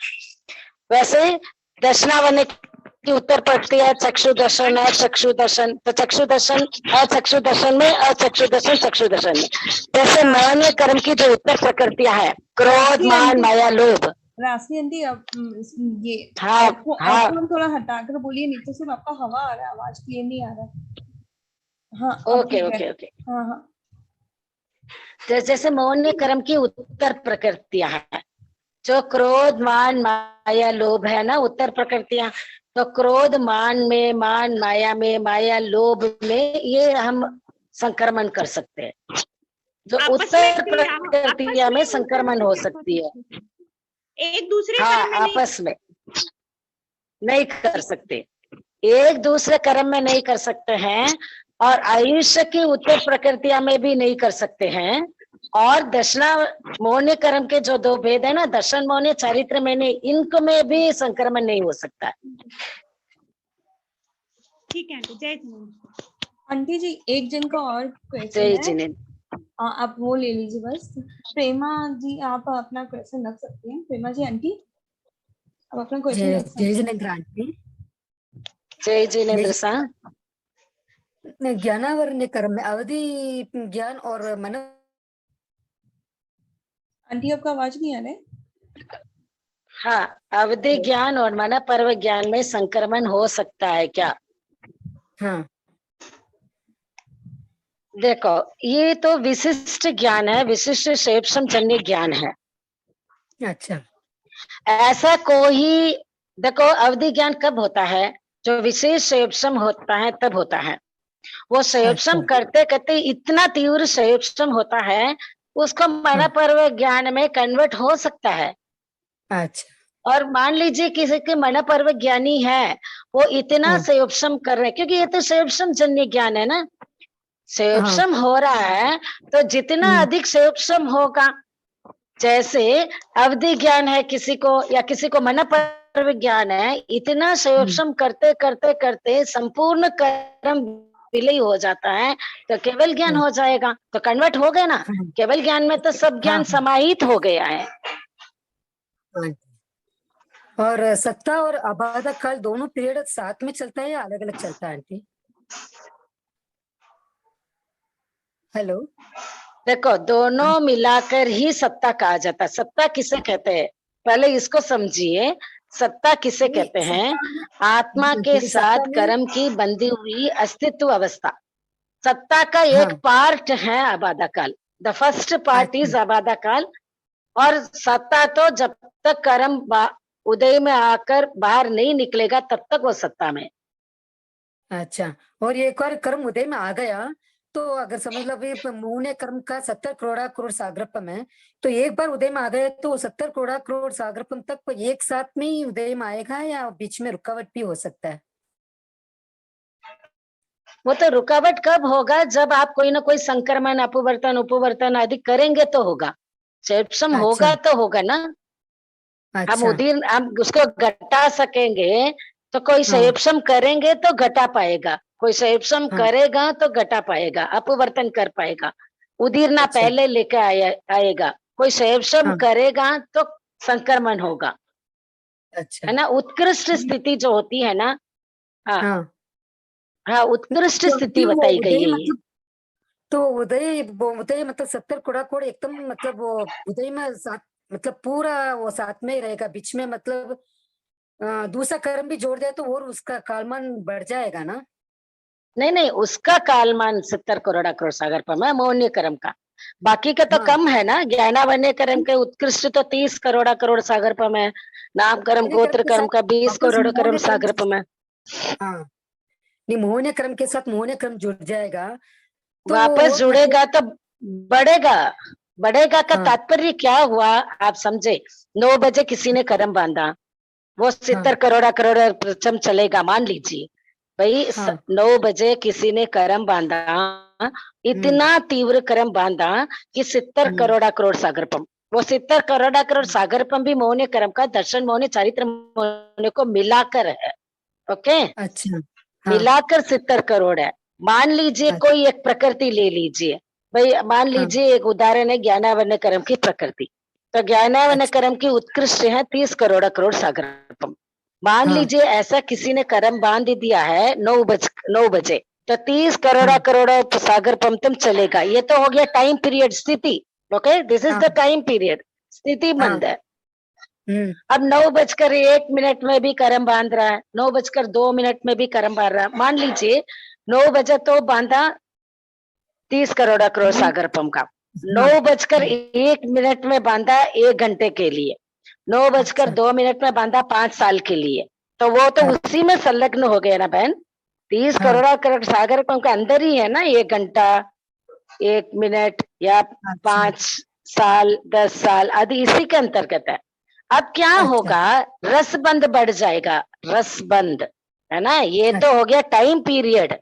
वैसे दर्शनावर्ण की उत्तर प्रकृति है चक्षु दर्शन, अचक्षु दर्शन, तो चक्षु दर्शन अचक्षु दर्शन में, अचक्षु दर्शन चक्षु दर्शन में। जैसे मौन कर्म की जो उत्तर प्रकृतियां है, क्रोध, मान, माया, लोभ। राशि आंटी, अब ये हाँ हाँ हेडफोन थोड़ा हटाकर बोलिए, नहीं तो सिर्फ आपका हवा आ रहा है, आवाज क्लियर नहीं आ रहा। हाँ अब ओके ठीक है। Okay okay. हाँ हाँ जैसे मौन कर्म की उत्तर प्रकृतियां हैं, जो क्रोध, मान, माया, लोभ है ना, उत्तर प्रकृतियां। तो क्रोध, मान में, मान, माया में, माया, लोभ में, ये हम संक्रमण कर सकते हैं। जो आपस में उत्तर भी- आपस प्रकृतियां में में संक्रमण हो सकती है। एक दूसरे हाँ, कर्म में नहीं। आपस में नहीं कर सकते, एक दूसरे कर्म में नहीं कर सकते हैं, और आयुष्य की उत्तर प्रकृतियां में भी नहीं कर सकते हैं। और दर्शना मौन कर्म के जो दो भेद है ना, दर्शन मौन, चारित्र में नहीं, इनको में भी संक्रमण नहीं हो सकता है। ठीक है आंटी, जय जिनेंद्र। आंटी जी, एक जन का और क्वेश्चन जय है, जिनेंद्र। आप वो ले लीजिए बस। प्रेमा जी, आप अपना क्वेश्चन रख सकते हैं। प्रेमा जी आंटी, आप अपना क्वेश्चन रख सकते जय हैं। जिनेंद्र आंटी। जय जिनेंद्र सा। ज्ञानावर्ण कर्म में अवधि ज्ञान और मन। आंटी आपका आवाज नहीं आ रहा है। हाँ, अवधि ज्ञान और मन पर्व ज्ञान में संक्रमण हो सकता है क्या? हाँ, देखो, ये तो विशिष्ट ज्ञान है, विशिष्ट क्षेपसम जन्य ज्ञान है। अच्छा। ऐसा कोई, देखो अवधि ज्ञान कब होता है? जो विशेष क्षेपसम होता है तब होता है। वो क्षेपसम अच्छा। करते करते इतना तीव्र क्षेपसम होता है, उसको मन पर्व ज्ञान में कन्वर्ट हो सकता है। अच्छा। और मान लीजिए किसी के मन पर्व ज्ञानी है, वो इतना संयोपसम कर रहे हैं, क्योंकि ये तो संयोपसम जन्य ज्ञान है ना, संयोपसम हो रहा है, तो जितना अधिक संयोपसम होगा, जैसे अवधि ज्ञान है किसी को, या किसी को मन पर्व ज्ञान है, इतना संयोपसम करते करते करते संपूर्ण कर्म विलय हो जाता है, तो केवल ज्ञान हो जाएगा, तो कन्वर्ट हो गया ना। केवल ज्ञान में तो सब ज्ञान समाहित हो गया है। और सत्ता और अबाधा काल दोनों पीरियड साथ में चलता है या अलग अलग चलता है आंटी? हेलो, देखो, दोनों मिलाकर ही सत्ता कहा जाता है। सत्ता किसे कहते हैं, पहले इसको समझिए। सत्ता किसे कहते हैं? आत्मा के साथ कर्म की बंधी हुई अस्तित्व अवस्था। सत्ता का एक पार्ट है अबाधा काल। द फर्स्ट पार्ट इज अबाधा काल। और सत्ता तो जब तक कर्म उदय में आकर बाहर नहीं निकलेगा, तब तक वो सत्ता में। अच्छा। और ये एक बार कर्म उदय में आ गया, तो अगर समझ लो अभी मूल कर्म का 70 करोड़ सागरपम है, तो एक बार उदय में आ गए तो 70 करोड़ सागरपम तक एक साथ में ही उदय में आएगा, या बीच में रुकावट भी हो सकता है? वो तो रुकावट कब होगा, जब आप कोई ना कोई संक्रमण, अपवर्तन, उपवर्तन आदि करेंगे तो होगा। सेप्सम होगा तो होगा ना। हम उदीर हम उसको घटा सकेंगे तो कोई संप्सम करेंगे तो घटा पाएगा, कोई संप्सम करेगा तो घटा पाएगा, अपवर्तन कर पाएगा। उदीरना पहले लेके आएगा, कोई संप्सम करेगा तो संक्रमण होगा। है ना, उत्कृष्ट स्थिति जो होती है ना। हाँ हाँ, उत्कृष्ट स्थिति बताई गई है ये। तो उदय मतलब 70 कोड़ा कोड एकदम मतलब वो उदय में साथ मतलब पूरा वो साथ में ही रहेगा, बीच में मतलब दूसरा कर्म भी जोड़ दिया तो और उसका कालमान बढ़ जाएगा ना? नहीं नहीं, उसका कालमान 70 करोड़ करोड़ सागर पर है, मौन्य कर्म का। बाकी का तो कम है ना। ज्ञानावन्य कर्म के उत्कृष्ट तो 30 करोड़ करोड़ सागर पर है। नाम कर्म, गोत्र कर्म का 20 करोड़ कर्म सागर पर है। हाँ, नहीं मोहन क्रम के साथ मोहन क्रम जुड़ जाएगा तो वापस जुड़ेगा तो बढ़ेगा। बढ़ेगा का तात्पर्य क्या हुआ, आप समझे। 9 बजे किसी ने कर्म बांधा, वो 70 करोड़ करोड़ प्रचम चलेगा। मान लीजिए भाई 9 बजे किसी ने कर्म बांधा, इतना तीव्र कर्म बांधा कि 70 करोड़ करोड़ सागरपम, वो 70 करोड़ करोड़ सागरपम भी मौन्य कर्म का दर्शन मौन्य चारित्र मौन्य को मिलाकर है। ओके, अच्छा, मिलाकर 70 करोड़ है। मान लीजिए कोई एक प्रकृति ले लीजिए भाई, मान लीजिए एक उदाहरण है ज्ञानावर्ण कर्म की प्रकृति। तो ज्ञानावर्ण कर्म की उत्कृष्ट है 30 करोड़ करोड़ सागरपम। मान लीजिए ऐसा किसी ने कर्म बांध दिया है 9 बजे, तो 30 करोड़ करोड़ सागरपम तुम चलेगा। ये तो हो गया टाइम पीरियड, स्थिति। Okay, this is the time period, स्थिति मंद है। अब 9:01 में भी कर्म बांध रहा है, 9:02 में भी कर्म बांध रहा है। मान लीजिए 9 बजे तो बांधा 30 करोड़ करोड़ सागरपम का, 9:01 में बांधा 1 घंटे के लिए, 9:02 में बांधा 5 साल के लिए, तो वो तो उसी में संलग्न हो गया ना बहन। 30 करोड़ करोड़ सागरपम के अंदर ही है ना 1 घंटा, 1 मिनट या 5 साल, 10 साल आदि इसी के अंतर्गत है। अब क्या होगा, रसबंद बढ़ जाएगा, रसबंद, है ना। ये तो हो गया टाइम पीरियड,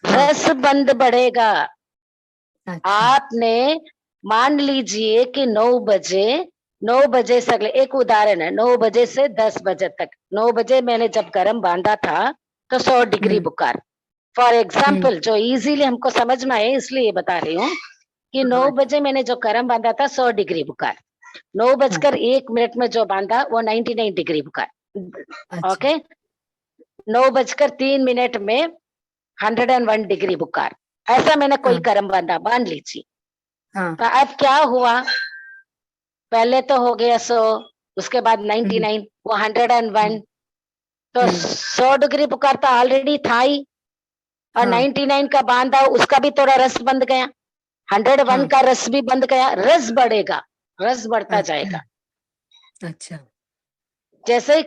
रसबंद बढ़ेगा। आपने मान लीजिए कि 9 बजे से अगले, एक उदाहरण है, 9 बजे से 10 बजे तक। 9 बजे मैंने जब गर्म बांधा था तो 100 डिग्री बुखार, फॉर एग्जाम्पल, जो इजीली हमको समझ में आए इसलिए बता रही हूँ कि 9 बजे मैंने जो गर्म बांधा था 100 डिग्री बुखार, 9:01 में जो बांधा वो 99 डिग्री बुखार। ओके, 9:03 में 101 डिग्री बुखार, ऐसा मैंने कोई कर्म बांधा, मान लीजिए। तो अब क्या हुआ, पहले तो हो गया 100, उसके बाद 99, वो 101, तो 100 डिग्री बुखार तो ऑलरेडी था ही, और 99 का बांधा उसका भी थोड़ा रस बंद गया, 101 का रस भी बंद गया, रस बढ़ेगा, रस बढ़ता जाएगा। अच्छा, जैसे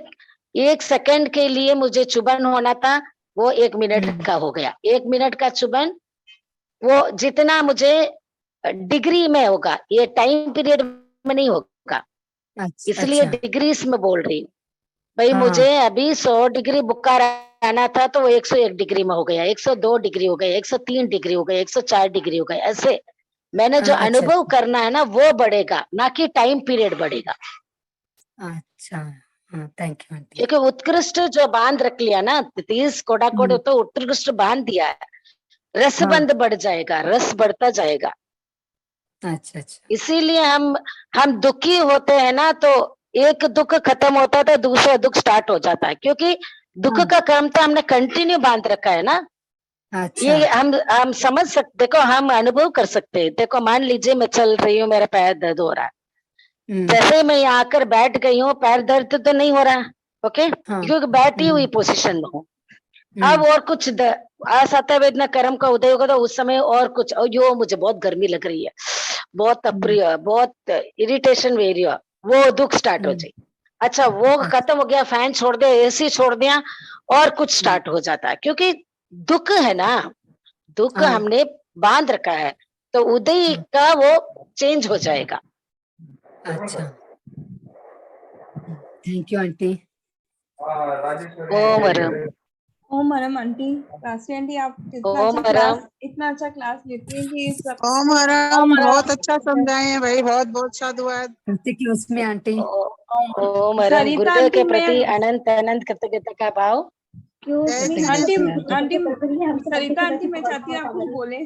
1 सेकंड के लिए मुझे चुभन होना था, वो 1 मिनट का हो गया। 1 मिनट का चुभन वो जितना मुझे डिग्री में होगा, ये टाइम पीरियड में नहीं होगा, इसलिए डिग्रीज में बोल रही हूँ भाई। मुझे अभी 100 डिग्री बुखार आना था तो वो 101 डिग्री में हो गया, 102 डिग्री हो गया, 103 डिग्री हो गया, 104 डिग्री हो गया। ऐसे मैंने जो अनुभव करना है ना वो बढ़ेगा, ना कि टाइम पीरियड बढ़ेगा। अच्छा, थैंक यू। क्योंकि उत्कृष्ट जो बांध रख लिया ना, 30 कोड़ा कोड़ तो उत्कृष्ट बांध दिया है, रसबंद बढ़ जाएगा, रस बढ़ता जाएगा। अच्छा, इसीलिए हम दुखी होते हैं ना, तो एक दुख खत्म होता है तो दूसरा दुख स्टार्ट हो जाता है, क्योंकि दुख का क्रम तो हमने कंटिन्यू बांध रखा है ना। ये हम समझ सकते, देखो हम अनुभव कर सकते हैं। देखो मान लीजिए मैं चल रही हूँ, मेरा पैर दर्द हो रहा है, जैसे मैं यहाँ आकर बैठ गई हूँ, पैर दर्द तो नहीं हो रहा है, ओके, क्योंकि बैठी हुई पोजीशन में हूँ। अब और कुछ असत्य वेदना कर्म का उदय होगा तो उस समय और कुछ, यो मुझे बहुत गर्मी लग रही है, बहुत अप्रिय, बहुत इरिटेशन हो रही है, वो दुख स्टार्ट हो जाए। अच्छा, वो खत्म हो गया, फैन छोड़ दिया, एसी छोड़ दिया, और कुछ स्टार्ट हो जाता है, क्योंकि दुख है ना, दुख हमने बांध रखा है, तो उदय का वो चेंज हो जाएगा। अच्छा, thank you aunty. Om Om हरम आंटी, राशि आंटी आप ओम हरम। इतना अच्छा क्लास लेती हैं कि सब ओम हरम, बहुत अच्छा समझाए हैं भाई, बहुत बहुत साधुवाद। की उसमें आंटी ओम हरम। सरिता गुरुदेव आंटी के मैं प्रति अनंत अनंत कृतज्ञता का भाव। क्यों जय नहीं आंटी जिनेंद्र। आंटी हमसे सरिता आंटी मैं चाहती हूँ आप कुछ बोले।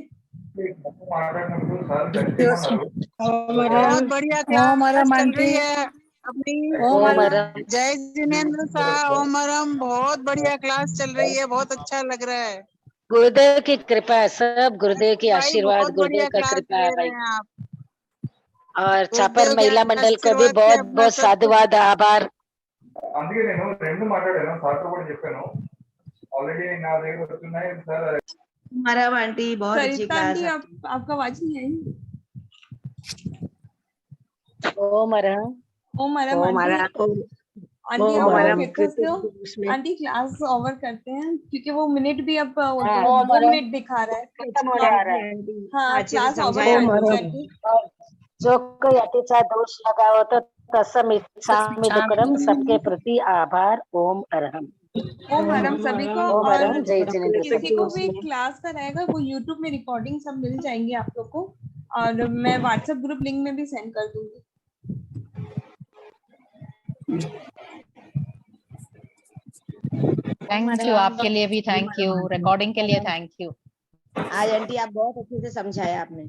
बहुत बढ़िया क्लास चल रही है अपनी। ओम हरम। जय जिनेंद्र साहब, ओम हरम, बहुत बढ़िया क्लास चल रही है, बहुत अच्छा लग रहा है। गुरुदेव की कृपा है, सब गुरुदेव की भाई आशीर्वाद, बहुत गुरुदेव बढ़िया का क्लास कृपा ले है रहे भाई। हैं आप। और छापर गुरुदेव महिला के मंडल को भी आशीर्वाद से बहुत अपना बहुत सब कुछ। साधुवाद, आभार। అందుకే నేను రెండు మాట్లాడాను సార్తో కూడా చెప్పాను ఆల్రెడీ నా దగ్గర వస్తున్నాయి సార్ हमारा आंटी बहुत अच्छी सरिता क्लास आंटी है आपका आवाज नहीं आई। ओम हरम। ओम हरम ओम आंटी, हरम। आंटी ओम आप हरम। फेकस हो आंटी, क्लास ओवर करते हैं क्योंकि वो मिनट भी अब हाँ। 2 मिनट दिखा रहा है। खत्म होने आ रहा है। हाँ अच्छे से क्लास ओवर समझाया कर दीजिए आपने। आंटी। और जो कोई अतिशय दोष लगा हो तो तत्सम इच्छामि दुक्कड़म, सबके प्रति आभार। ओम अरहम। ओम हरम सभी को। ओम और हरम। जय जिनेंद्र किसी को भी सर। क्लास का रहेगा वो यूट्यूब में रिकॉर्डिंग सब मिल जाएंगे आप लोग को, और मैं व्हाट्सएप ग्रुप लिंक में भी सेंड कर दूंगी। थैंक यू, आपके लिए भी थैंक यू, रिकॉर्डिंग के लिए थैंक यू। आज आंटी आप बहुत अच्छे से समझाया आपने।